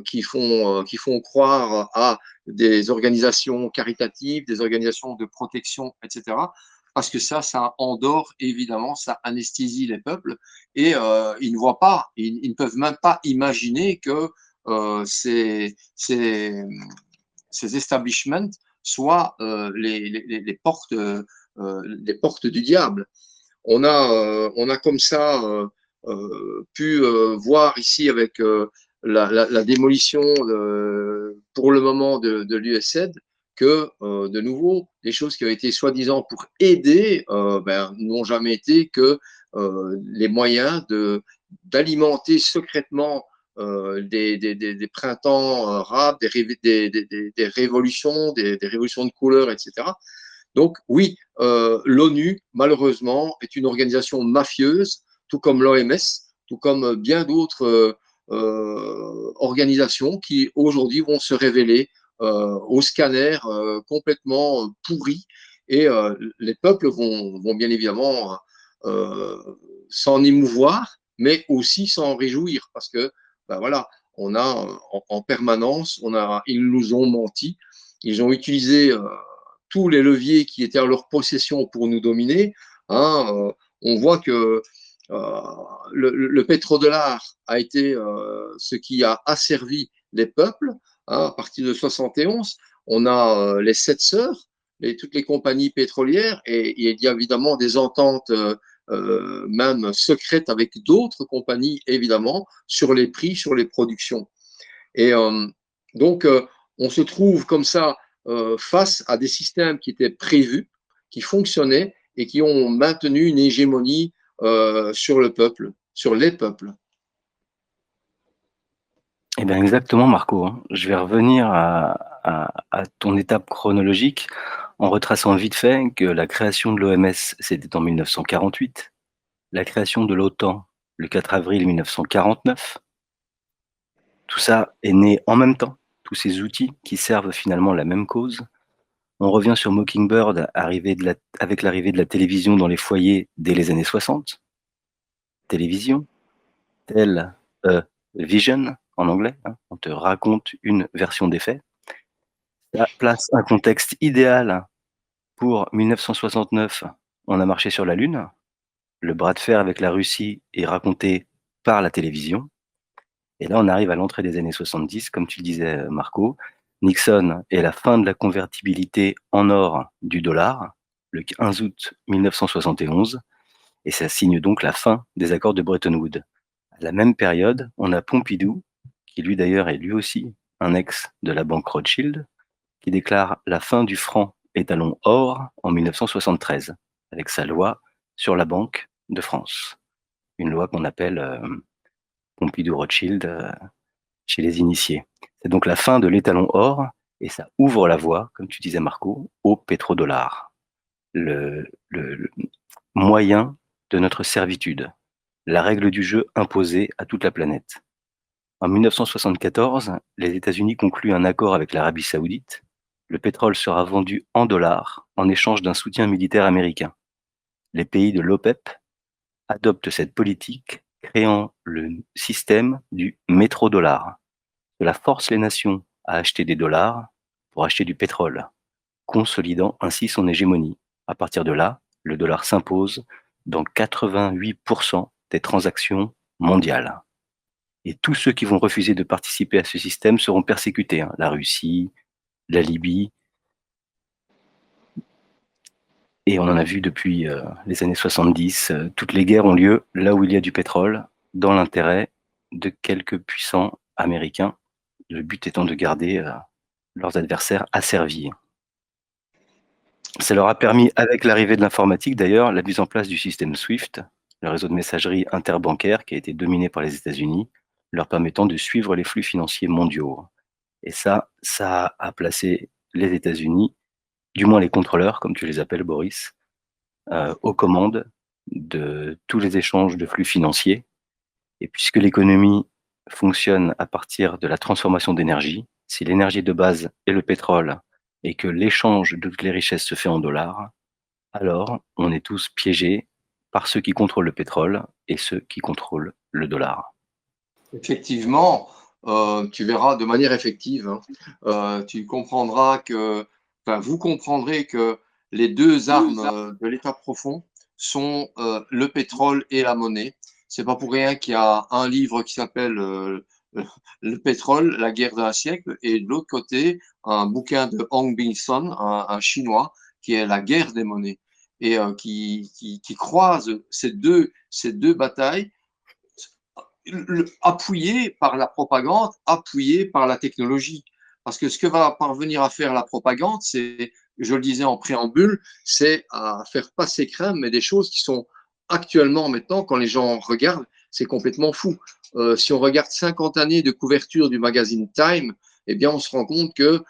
qui font croire à des organisations caritatives, des organisations de protection, etc. Parce que ça endort évidemment, ça anesthésie les peuples, et ils ne voient pas, ils ne peuvent même pas imaginer que ces establishments soient les portes du diable. On a comme ça pu voir ici avec la démolition pour le moment de l'USAID que, de nouveau, les choses qui ont été soi-disant pour aider n'ont jamais été que les moyens d'alimenter secrètement des printemps arabes, des révolutions, des révolutions de couleur, etc. Donc oui, l'ONU, malheureusement, est une organisation mafieuse, tout comme l'OMS, tout comme bien d'autres organisations qui aujourd'hui vont se révéler au scanner complètement pourris, et les peuples vont bien évidemment s'en émouvoir, mais aussi s'en réjouir, parce que ben voilà, on a en permanence, ils nous ont menti, ils ont utilisé tous les leviers qui étaient en leur possession pour nous dominer. Hein, on voit que le pétrodollar a été ce qui a asservi les peuples. Hein, à partir de 71, on a les sept sœurs, toutes les compagnies pétrolières, et il y a évidemment des ententes même secrètes avec d'autres compagnies, évidemment, sur les prix, sur les productions. Et donc, on se trouve comme ça face à des systèmes qui étaient prévus, qui fonctionnaient et qui ont maintenu une hégémonie sur le peuple, sur les peuples. Eh bien exactement Marco, hein. Je vais revenir à ton étape chronologique en retraçant vite fait que la création de l'OMS, c'était en 1948, la création de l'OTAN, le 4 avril 1949. Tout ça est né en même temps, tous ces outils qui servent finalement la même cause. On revient sur Mockingbird, avec l'arrivée de la télévision dans les foyers dès les années 60. Télévision, telle a vision en anglais, hein, on te raconte une version des faits. Ça place un contexte idéal pour 1969, on a marché sur la Lune. Le bras de fer avec la Russie est raconté par la télévision. Et là, on arrive à l'entrée des années 70, comme tu le disais, Marco. Nixon et la fin de la convertibilité en or du dollar, le 15 août 1971, et ça signe donc la fin des accords de Bretton Woods. À la même période, on a Pompidou, qui lui d'ailleurs est lui aussi un ex de la banque Rothschild, qui déclare la fin du franc étalon or en 1973, avec sa loi sur la Banque de France. Une loi qu'on appelle Pompidou-Rothschild chez les initiés. C'est donc la fin de l'étalon or et ça ouvre la voie, comme tu disais Marco, au pétrodollar, le moyen de notre servitude, la règle du jeu imposée à toute la planète. En 1974, les États-Unis concluent un accord avec l'Arabie saoudite. Le pétrole sera vendu en dollars en échange d'un soutien militaire américain. Les pays de l'OPEP adoptent cette politique, créant le système du métrodollar. Cela force les nations à acheter des dollars pour acheter du pétrole, consolidant ainsi son hégémonie. À partir de là, le dollar s'impose dans 88% des transactions mondiales. Et tous ceux qui vont refuser de participer à ce système seront persécutés. La Russie, la Libye. Et on en a vu depuis les années 70. Toutes les guerres ont lieu là où il y a du pétrole, dans l'intérêt de quelques puissants américains. Le but étant de garder leurs adversaires asservis. Ça leur a permis, avec l'arrivée de l'informatique d'ailleurs, la mise en place du système SWIFT, le réseau de messagerie interbancaire qui a été dominé par les États-Unis, leur permettant de suivre les flux financiers mondiaux. Et ça a placé les États-Unis, du moins les contrôleurs, comme tu les appelles, Boris, aux commandes de tous les échanges de flux financiers. Et puisque l'économie fonctionne à partir de la transformation d'énergie, si l'énergie de base est le pétrole et que l'échange de toutes les richesses se fait en dollars, alors on est tous piégés par ceux qui contrôlent le pétrole et ceux qui contrôlent le dollar. Effectivement, tu verras de manière effective, hein, tu comprendras que, enfin, vous comprendrez que les deux armes de l'État profond sont le pétrole et la monnaie. C'est pas pour rien qu'il y a un livre qui s'appelle Le pétrole, la guerre d'un siècle, et de l'autre côté, un bouquin de Hong Bin-son, un Chinois, qui est La guerre des monnaies, et qui croise ces deux batailles appuyé par la propagande, appuyé par la technologie. Parce que ce que va parvenir à faire la propagande, c'est, je le disais en préambule, c'est à faire passer crème, mais des choses qui sont actuellement, maintenant, quand les gens regardent, c'est complètement fou. Si on regarde 50 années de couverture du magazine Time, eh bien, on se rend compte que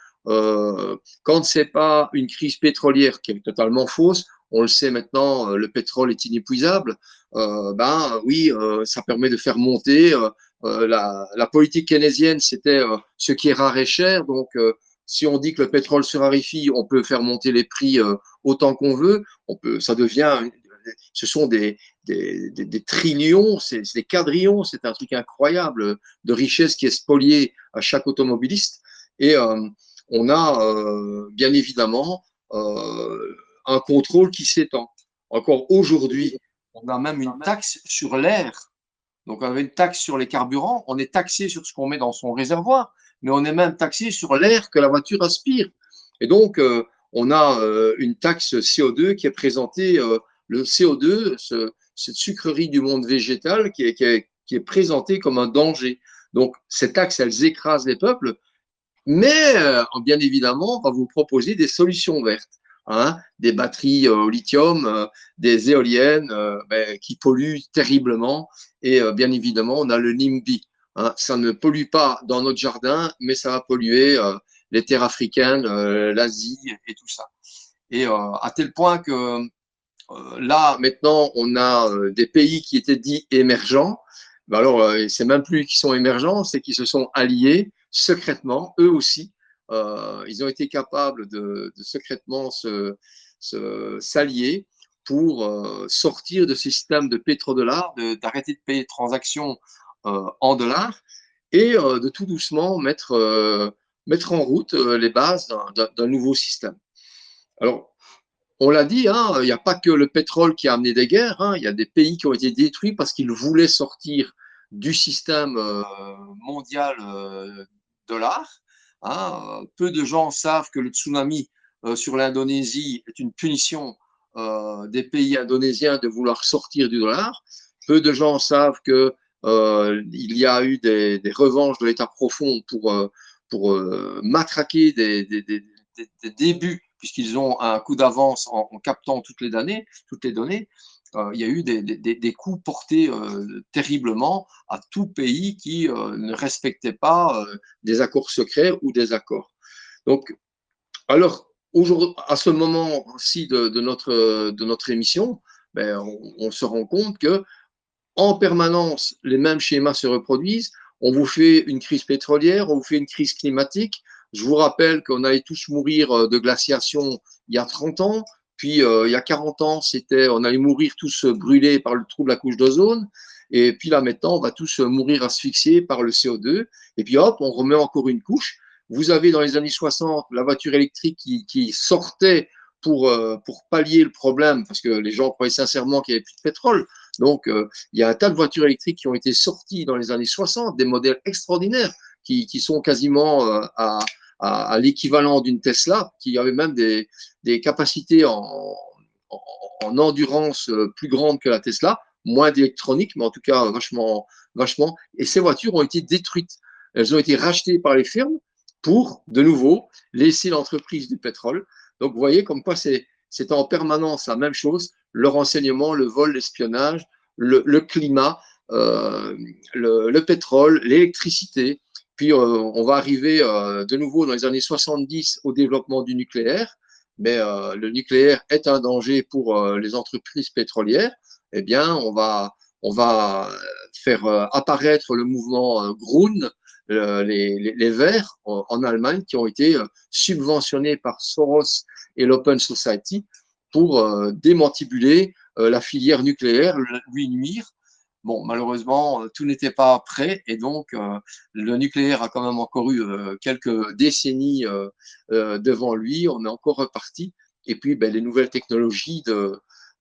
quand c'est pas une crise pétrolière qui est totalement fausse, on le sait maintenant, le pétrole est inépuisable. Ben oui, ça permet de faire monter. La politique keynésienne, c'était ce qui est rare et cher. Donc, si on dit que le pétrole se raréfie, on peut faire monter les prix autant qu'on veut. Ça devient, ce sont des trillions, c'est des quadrillions, c'est un truc incroyable de richesse qui est spoliée à chaque automobiliste. Et on a bien évidemment un contrôle qui s'étend. Encore aujourd'hui, on a même une taxe sur l'air. Donc, on avait une taxe sur les carburants. On est taxé sur ce qu'on met dans son réservoir, mais on est même taxé sur l'air que la voiture aspire. Et donc, on a une taxe CO2 qui est présentée, le CO2, cette sucrerie du monde végétal qui est présentée comme un danger. Donc, ces taxes, elles écrasent les peuples, mais bien évidemment, on va vous proposer des solutions vertes. Hein, des batteries au lithium, des éoliennes qui polluent terriblement. Et bien évidemment, on a le NIMBY. Hein, ça ne pollue pas dans notre jardin, mais ça va polluer les terres africaines, l'Asie et tout ça. Et à tel point que là, maintenant, on a des pays qui étaient dits émergents. Ben alors, c'est même plus qu'ils sont émergents, c'est qu'ils se sont alliés secrètement, eux aussi. Ils ont été capables de secrètement s'allier pour sortir de ce système de pétrodollars, d'arrêter de payer de transactions en dollars et de tout doucement mettre en route les bases d'un nouveau système. Alors, on l'a dit, hein, il n'y a pas que le pétrole qui a amené des guerres, hein, il y a des pays qui ont été détruits parce qu'ils voulaient sortir du système mondial dollar. Hein. Peu de gens savent que le tsunami sur l'Indonésie est une punition des pays indonésiens de vouloir sortir du dollar. Peu de gens savent que il y a eu des revanches de l'État profond pour matraquer des débuts, puisqu'ils ont un coup d'avance en captant toutes les données. Il y a eu des coups portés terriblement à tout pays qui ne respectait pas des accords secrets ou des accords. Donc, alors, à ce moment-ci de notre émission, ben, on se rend compte que en permanence, les mêmes schémas se reproduisent. On vous fait une crise pétrolière, on vous fait une crise climatique. Je vous rappelle qu'on allait tous mourir de glaciation il y a 30 ans, puis il y a 40 ans, on allait mourir tous brûlés par le trou de la couche d'ozone, et puis là maintenant, on va tous mourir asphyxiés par le CO2, et puis hop, on remet encore une couche. Vous avez dans les années 60 la voiture électrique qui sortait pour pallier le problème, parce que les gens croyaient sincèrement qu'il n'y avait plus de pétrole. Donc, il y a un tas de voitures électriques qui ont été sorties dans les années 60, des modèles extraordinaires qui sont quasiment à l'équivalent d'une Tesla, qui avait même des capacités en endurance plus grandes que la Tesla, moins d'électronique, mais en tout cas vachement. Et ces voitures ont été détruites. Elles ont été rachetées par les firmes pour, de nouveau, laisser l'entreprise du pétrole. Donc, vous voyez comme quoi c'est en permanence la même chose, le renseignement, le vol, l'espionnage, le climat, le pétrole, l'électricité. Puis on va arriver de nouveau dans les années 70 au développement du nucléaire, mais le nucléaire est un danger pour les entreprises pétrolières. Eh bien, on va faire apparaître le mouvement Grün, les Verts en Allemagne, qui ont été subventionnés par Soros et l'Open Society pour démantibuler la filière nucléaire, lui nuire. Bon, malheureusement, tout n'était pas prêt et donc le nucléaire a quand même encore eu quelques décennies devant lui. On est encore reparti. Et puis, ben, les nouvelles technologies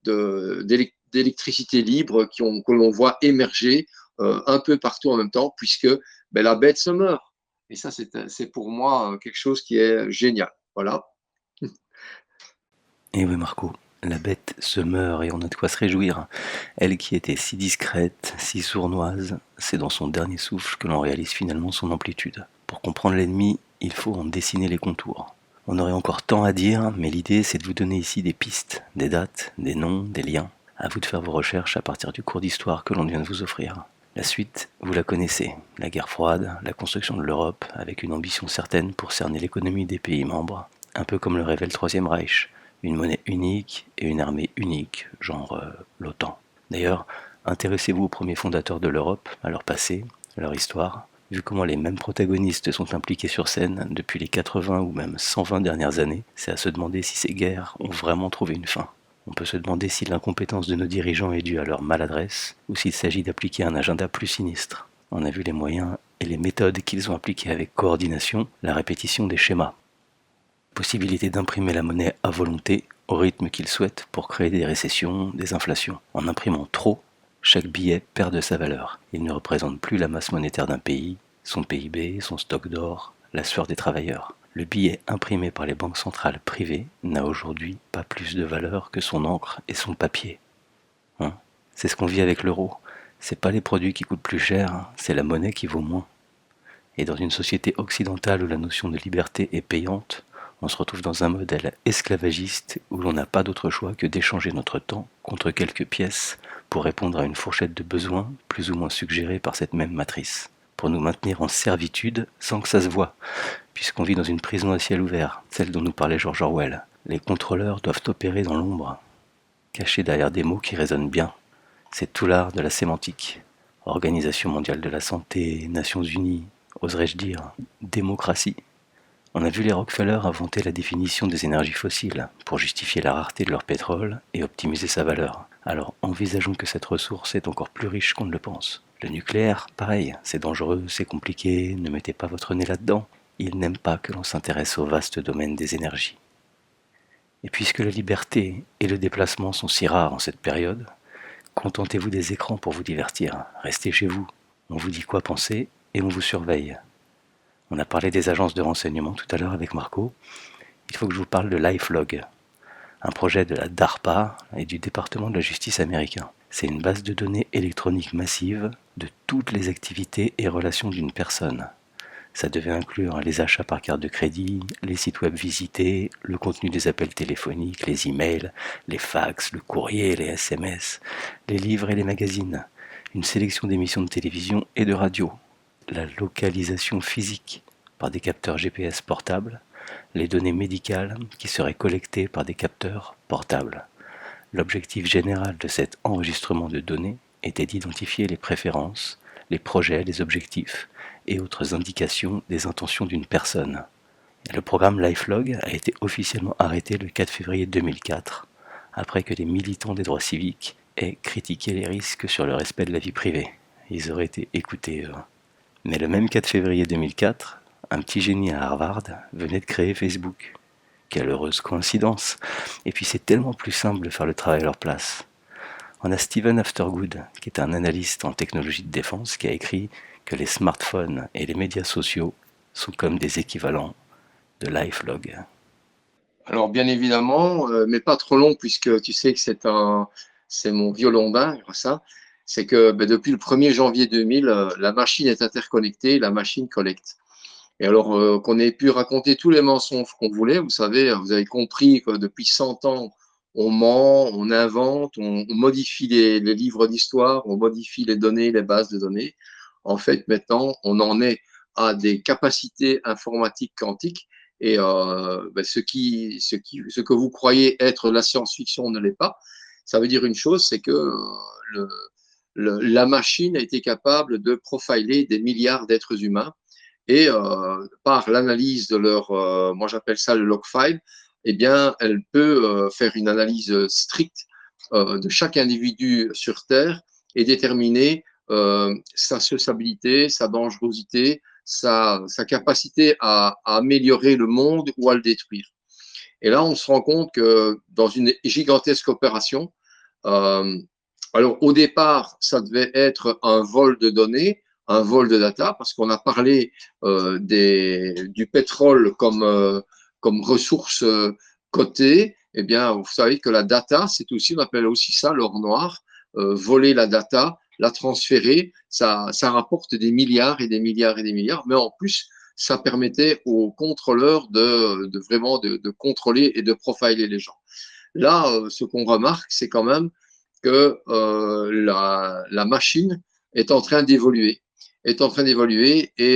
d'électricité libre que l'on voit émerger un peu partout en même temps, puisque ben, la bête se meurt. Et ça, c'est pour moi quelque chose qui est génial. Voilà. Et oui, Marco, la bête se meurt et on a de quoi se réjouir. Elle qui était si discrète, si sournoise, c'est dans son dernier souffle que l'on réalise finalement son amplitude. Pour comprendre l'ennemi, il faut en dessiner les contours. On aurait encore tant à dire, mais l'idée c'est de vous donner ici des pistes, des dates, des noms, des liens. À vous de faire vos recherches à partir du cours d'histoire que l'on vient de vous offrir. La suite, vous la connaissez, la guerre froide, la construction de l'Europe, avec une ambition certaine pour cerner l'économie des pays membres, un peu comme le rêvait le Troisième Reich, une monnaie unique et une armée unique, genre l'OTAN. D'ailleurs, intéressez-vous aux premiers fondateurs de l'Europe, à leur passé, à leur histoire, vu comment les mêmes protagonistes sont impliqués sur scène depuis les 80 ou même 120 dernières années, c'est à se demander si ces guerres ont vraiment trouvé une fin. On peut se demander si l'incompétence de nos dirigeants est due à leur maladresse ou s'il s'agit d'appliquer un agenda plus sinistre. On a vu les moyens et les méthodes qu'ils ont appliqués avec coordination, la répétition des schémas. Possibilité d'imprimer la monnaie à volonté au rythme qu'ils souhaitent pour créer des récessions, des inflations. En imprimant trop, chaque billet perd de sa valeur. Il ne représente plus la masse monétaire d'un pays, son PIB, son stock d'or, la sueur des travailleurs. Le billet imprimé par les banques centrales privées n'a aujourd'hui pas plus de valeur que son encre et son papier. C'est ce qu'on vit avec l'euro. C'est pas les produits qui coûtent plus cher, c'est la monnaie qui vaut moins. Et dans une société occidentale où la notion de liberté est payante, on se retrouve dans un modèle esclavagiste où l'on n'a pas d'autre choix que d'échanger notre temps contre quelques pièces pour répondre à une fourchette de besoins plus ou moins suggérée par cette même matrice, pour nous maintenir en servitude sans que ça se voie, puisqu'on vit dans une prison à ciel ouvert, celle dont nous parlait George Orwell. Les contrôleurs doivent opérer dans l'ombre, cachés derrière des mots qui résonnent bien. C'est tout l'art de la sémantique. Organisation mondiale de la santé, Nations Unies, oserais-je dire, démocratie. On a vu les Rockefeller inventer la définition des énergies fossiles pour justifier la rareté de leur pétrole et optimiser sa valeur. Alors envisageons que cette ressource est encore plus riche qu'on ne le pense. Le nucléaire, pareil, c'est dangereux, c'est compliqué, ne mettez pas votre nez là-dedans. Ils n'aiment pas que l'on s'intéresse au vaste domaine des énergies. Et puisque la liberté et le déplacement sont si rares en cette période, contentez-vous des écrans pour vous divertir. Restez chez vous. On vous dit quoi penser et on vous surveille. On a parlé des agences de renseignement tout à l'heure avec Marco. Il faut que je vous parle de LifeLog, un projet de la DARPA et du département de la justice américain. C'est une base de données électronique massive de toutes les activités et relations d'une personne. Ça devait inclure les achats par carte de crédit, les sites web visités, le contenu des appels téléphoniques, les emails, les fax, le courrier, les SMS, les livres et les magazines, une sélection d'émissions de télévision et de radio, la localisation physique par des capteurs GPS portables, les données médicales qui seraient collectées par des capteurs portables. L'objectif général de cet enregistrement de données était d'identifier les préférences, les projets, les objectifs et autres indications des intentions d'une personne. Le programme LifeLog a été officiellement arrêté le 4 février 2004, après que les militants des droits civiques aient critiqué les risques sur le respect de la vie privée. Ils auraient été écoutés. Mais le même 4 février 2004, un petit génie à Harvard venait de créer Facebook. Quelle heureuse coïncidence! Et puis c'est tellement plus simple de faire le travail à leur place. On a Stephen Aftergood, qui est un analyste en technologie de défense, qui a écrit que les smartphones et les médias sociaux sont comme des équivalents de LifeLog. Alors, bien évidemment, mais pas trop long, puisque tu sais que c'est mon violon bain, ça. C'est que depuis le 1er janvier 2000, la machine est interconnectée, la machine collecte. Et alors qu'on ait pu raconter tous les mensonges qu'on voulait, vous savez, vous avez compris que depuis 100 ans, on ment, on invente, on modifie les livres d'histoire, on modifie les données, les bases de données. En fait, maintenant, on en est à des capacités informatiques quantiques et ce que vous croyez être la science-fiction ne l'est pas. Ça veut dire une chose, c'est que la machine a été capable de profiler des milliards d'êtres humains et par l'analyse de leur, moi j'appelle ça le log file, eh bien, elle peut faire une analyse stricte de chaque individu sur Terre et déterminer sa sociabilité, sa dangerosité, sa capacité à améliorer le monde ou à le détruire. Et là, on se rend compte que dans une gigantesque opération, alors au départ, ça devait être un vol de données, un vol de data, parce qu'on a parlé du pétrole comme ressource cotée. Eh bien, vous savez que la data, c'est aussi, on appelle aussi ça l'or noir, voler la data, la transférer, ça rapporte des milliards et des milliards et des milliards, mais en plus, ça permettait aux contrôleurs vraiment de contrôler et de profiler les gens. Là, ce qu'on remarque, c'est quand même que la machine est en train d'évoluer, et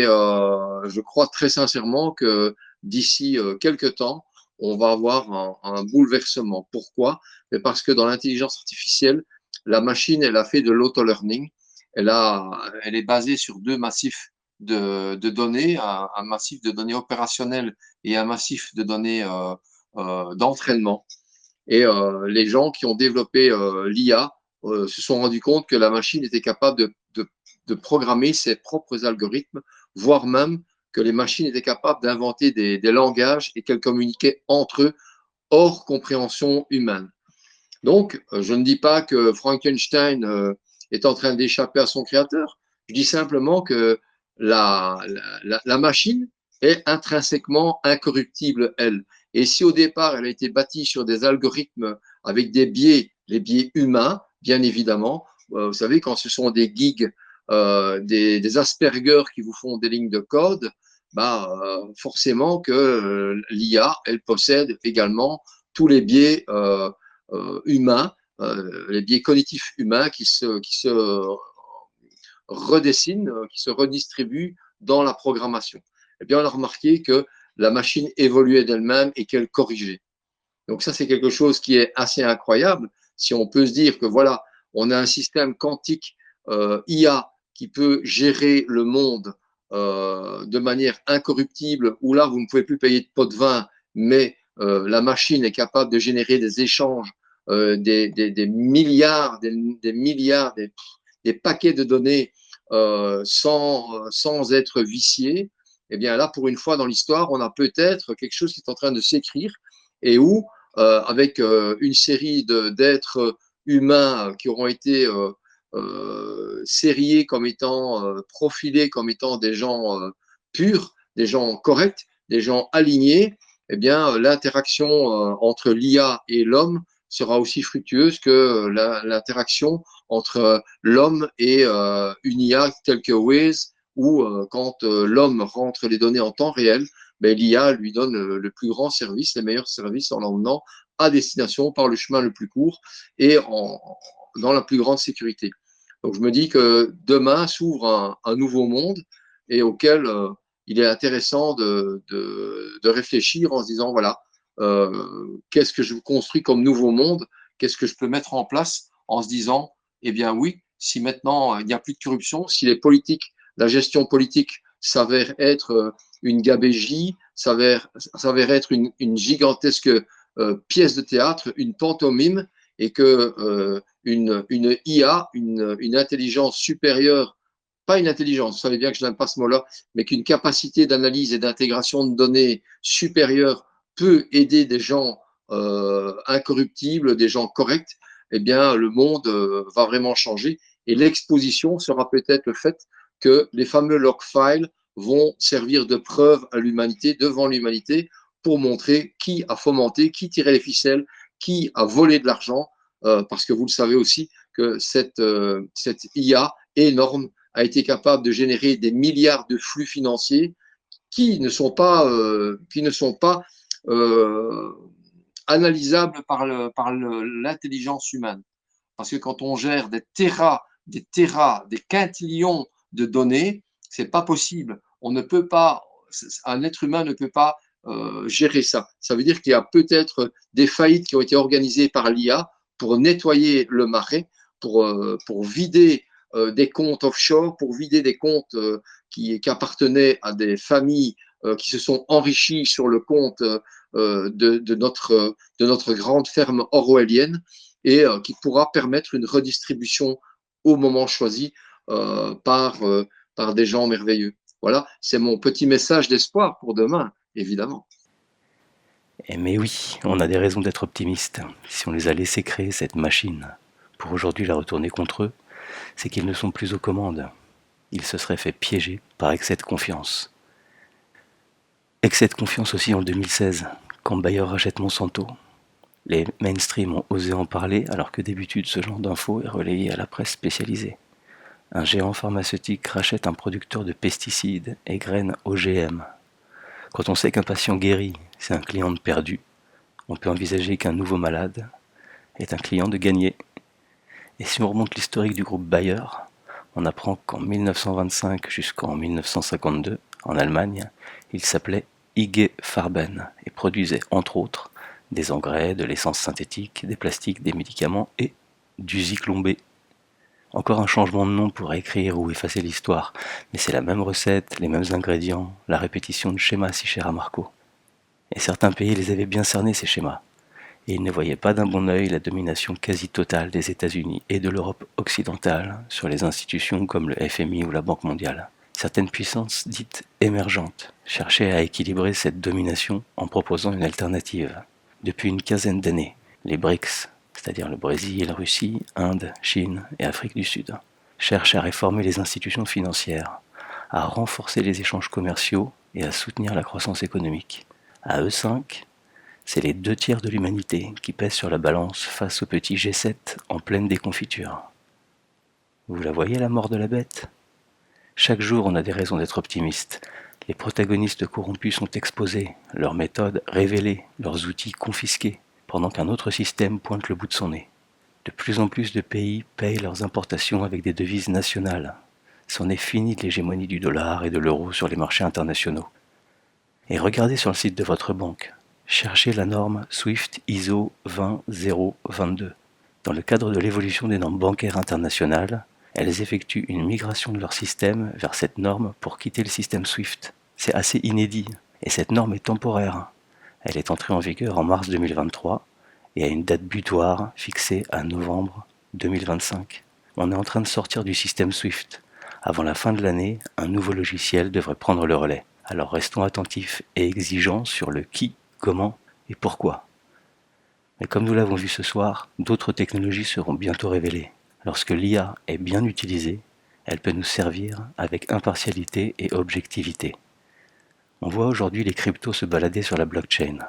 je crois très sincèrement que d'ici quelques temps, on va avoir un bouleversement. Pourquoi? Parce que dans l'intelligence artificielle, la machine, elle a fait de l'auto-learning. Elle est basée sur deux massifs de données, un massif de données opérationnelles et un massif de données d'entraînement. Et les gens qui ont développé l'IA se sont rendus compte que la machine était capable de programmer ses propres algorithmes, voire même que les machines étaient capables d'inventer des langages et qu'elles communiquaient entre eux hors compréhension humaine. Donc, je ne dis pas que Frankenstein est en train d'échapper à son créateur, je dis simplement que la machine est intrinsèquement incorruptible, elle. Et si au départ, elle a été bâtie sur des algorithmes avec des biais, les biais humains, bien évidemment, vous savez, quand ce sont des geeks, des Asperger qui vous font des lignes de code, forcément que l'IA, elle possède également tous les biais humains, les biais cognitifs humains qui se redessinent, qui se redistribuent dans la programmation. Eh bien, on a remarqué que la machine évoluait d'elle-même et qu'elle corrigeait. Donc ça, c'est quelque chose qui est assez incroyable. Si on peut se dire que voilà, on a un système quantique IA qui peut gérer le monde de manière incorruptible, où là, vous ne pouvez plus payer de pot de vin, mais la machine est capable de générer des échanges, des milliards, des paquets de données sans être vicié, eh bien là, pour une fois dans l'histoire, on a peut-être quelque chose qui est en train de s'écrire et où, avec une série d'êtres humains qui auront été sériés comme étant, profilés comme étant des gens purs, des gens corrects, des gens alignés, eh bien, l'interaction entre l'IA et l'homme sera aussi fructueuse que l'interaction entre l'homme et une IA telle que Waze, où quand l'homme rentre les données en temps réel, ben, l'IA lui donne le plus grand service, les meilleurs services en l'emmenant à destination par le chemin le plus court et dans la plus grande sécurité. Donc je me dis que demain s'ouvre un nouveau monde et auquel il est intéressant de réfléchir en se disant, voilà, qu'est-ce que je construis comme nouveau monde, qu'est-ce que je peux mettre en place en se disant, eh bien oui, si maintenant il n'y a plus de corruption, si les politiques, la gestion politique s'avère être une gabégie, s'avère être une gigantesque pièce de théâtre, une pantomime, et que une IA, une intelligence supérieure, pas une intelligence, vous savez bien que je n'aime pas ce mot-là, mais qu'une capacité d'analyse et d'intégration de données supérieure peut aider des gens incorruptibles, des gens corrects, eh bien, le monde va vraiment changer. Et l'exposition sera peut-être le fait que les fameux log files vont servir de preuve à l'humanité, devant l'humanité, pour montrer qui a fomenté, qui tirait les ficelles, qui a volé de l'argent, parce que vous le savez aussi que cette IA énorme a été capable de générer des milliards de flux financiers qui ne sont pas analysables par l'intelligence humaine. Parce que quand on gère des quintillions de données, c'est pas possible. On ne peut pas, un être humain ne peut pas gérer ça. Ça veut dire qu'il y a peut-être des faillites qui ont été organisées par l'IA pour nettoyer le marais, pour vider des comptes offshore, pour vider des comptes qui appartenaient à des familles qui se sont enrichies sur le compte de notre grande ferme orwellienne et qui pourra permettre une redistribution au moment choisi par des gens merveilleux. Voilà, c'est mon petit message d'espoir pour demain, évidemment. Mais oui, on a des raisons d'être optimistes. Si on les a laissés créer cette machine pour aujourd'hui la retourner contre eux, c'est qu'ils ne sont plus aux commandes. Ils se seraient fait piéger par excès de confiance. Excès de confiance aussi en 2016, quand Bayer rachète Monsanto. Les mainstream ont osé en parler alors que d'habitude ce genre d'infos est relayé à la presse spécialisée. Un géant pharmaceutique rachète un producteur de pesticides et graines OGM. Quand on sait qu'un patient guéri, c'est un client de perdu, on peut envisager qu'un nouveau malade est un client de gagné. Et si on remonte l'historique du groupe Bayer, on apprend qu'en 1925 jusqu'en 1952, en Allemagne, il s'appelait IG Farben et produisait entre autres des engrais, de l'essence synthétique, des plastiques, des médicaments et du Zyklon B. Encore un changement de nom pour écrire ou effacer l'histoire, mais c'est la même recette, les mêmes ingrédients, la répétition de schémas si cher à Marco. Et certains pays les avaient bien cernés ces schémas, et ils ne voyaient pas d'un bon œil la domination quasi totale des États-Unis et de l'Europe occidentale sur les institutions comme le FMI ou la Banque mondiale. Certaines puissances dites émergentes cherchaient à équilibrer cette domination en proposant une alternative. Depuis une quinzaine d'années, les BRICS, c'est-à-dire le Brésil, Russie, Inde, Chine et Afrique du Sud, cherchent à réformer les institutions financières, à renforcer les échanges commerciaux et à soutenir la croissance économique. À eux 5, c'est les 2/3 de l'humanité qui pèsent sur la balance face au petit G7 en pleine déconfiture. Vous la voyez la mort de la bête ? Chaque jour on a des raisons d'être optimistes. Les protagonistes corrompus sont exposés, leurs méthodes révélées, leurs outils confisqués, pendant qu'un autre système pointe le bout de son nez. De plus en plus de pays payent leurs importations avec des devises nationales. C'en est fini de l'hégémonie du dollar et de l'euro sur les marchés internationaux. Et regardez sur le site de votre banque. Cherchez la norme SWIFT ISO 20022. Dans le cadre de l'évolution des normes bancaires internationales, elles effectuent une migration de leur système vers cette norme pour quitter le système SWIFT. C'est assez inédit, et cette norme est temporaire. Elle est entrée en vigueur en mars 2023 et a une date butoir fixée à novembre 2025. On est en train de sortir du système SWIFT. Avant la fin de l'année, un nouveau logiciel devrait prendre le relais. Alors restons attentifs et exigeants sur le qui, comment et pourquoi. Mais comme nous l'avons vu ce soir, d'autres technologies seront bientôt révélées. Lorsque l'IA est bien utilisée, elle peut nous servir avec impartialité et objectivité. On voit aujourd'hui les cryptos se balader sur la blockchain.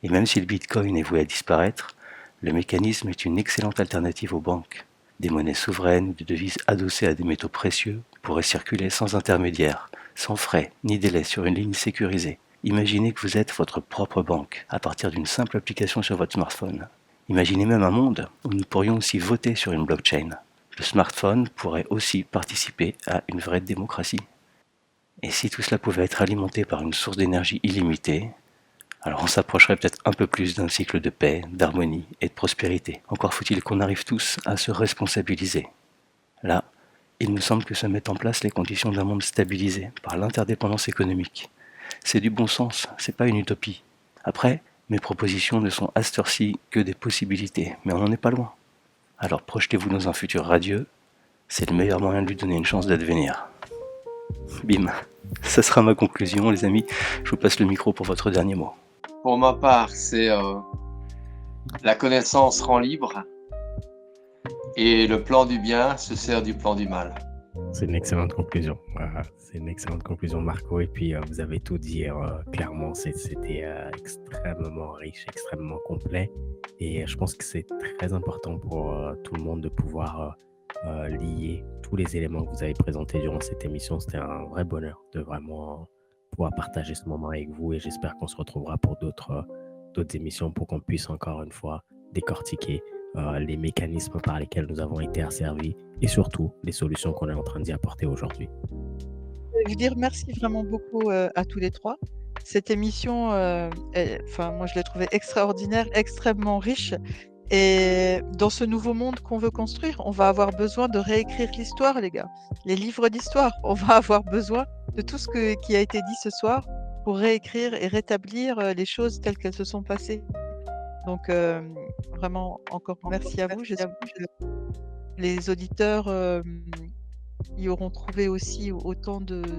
Et même si le Bitcoin est voué à disparaître, le mécanisme est une excellente alternative aux banques. Des monnaies souveraines ou des devises adossées à des métaux précieux pourraient circuler sans intermédiaire, sans frais ni délai sur une ligne sécurisée. Imaginez que vous êtes votre propre banque à partir d'une simple application sur votre smartphone. Imaginez même un monde où nous pourrions aussi voter sur une blockchain. Le smartphone pourrait aussi participer à une vraie démocratie. Et si tout cela pouvait être alimenté par une source d'énergie illimitée, alors on s'approcherait peut-être un peu plus d'un cycle de paix, d'harmonie et de prospérité. Encore faut-il qu'on arrive tous à se responsabiliser. Là, il me semble que se mettent en place les conditions d'un monde stabilisé par l'interdépendance économique. C'est du bon sens, c'est pas une utopie. Après, mes propositions ne sont à cette heure-ci que des possibilités, mais on n'en est pas loin. Alors projetez-vous dans un futur radieux, c'est le meilleur moyen de lui donner une chance d'advenir. Bim, ça sera ma conclusion les amis, je vous passe le micro pour votre dernier mot. Pour ma part, c'est la connaissance rend libre et le plan du bien se sert du plan du mal. C'est une excellente conclusion. C'est une excellente conclusion, Marco. Et puis, vous avez tout dit clairement. C'était extrêmement riche, extrêmement complet. Et je pense que c'est très important pour tout le monde de pouvoir lier tous les éléments que vous avez présentés durant cette émission. C'était un vrai bonheur de vraiment pouvoir partager ce moment avec vous. Et j'espère qu'on se retrouvera pour d'autres émissions pour qu'on puisse encore une fois décortiquer les mécanismes par lesquels nous avons été asservis et surtout les solutions qu'on est en train d'y apporter aujourd'hui. Je veux dire merci vraiment beaucoup à tous les trois. Cette émission, moi je l'ai trouvée extraordinaire, extrêmement riche. Et dans ce nouveau monde qu'on veut construire, on va avoir besoin de réécrire l'histoire, les gars. Les livres d'histoire, on va avoir besoin de tout ce qui a été dit ce soir pour réécrire et rétablir les choses telles qu'elles se sont passées. Donc, vraiment, encore merci à vous. J'espère que les auditeurs y auront trouvé aussi autant de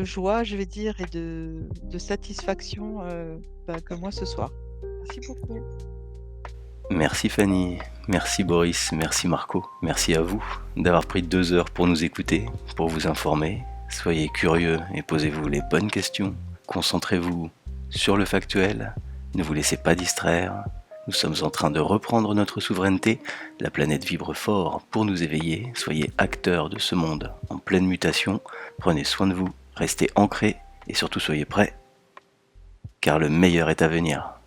joie, je vais dire, et de satisfaction que moi ce soir. Merci beaucoup. Merci Fanny, merci Boris, merci Marco, merci à vous d'avoir pris 2 heures pour nous écouter, pour vous informer. Soyez curieux et posez-vous les bonnes questions. Concentrez-vous sur le factuel, ne vous laissez pas distraire. Nous sommes en train de reprendre notre souveraineté, la planète vibre fort pour nous éveiller. Soyez acteurs de ce monde en pleine mutation, prenez soin de vous, restez ancrés et surtout soyez prêts, car le meilleur est à venir.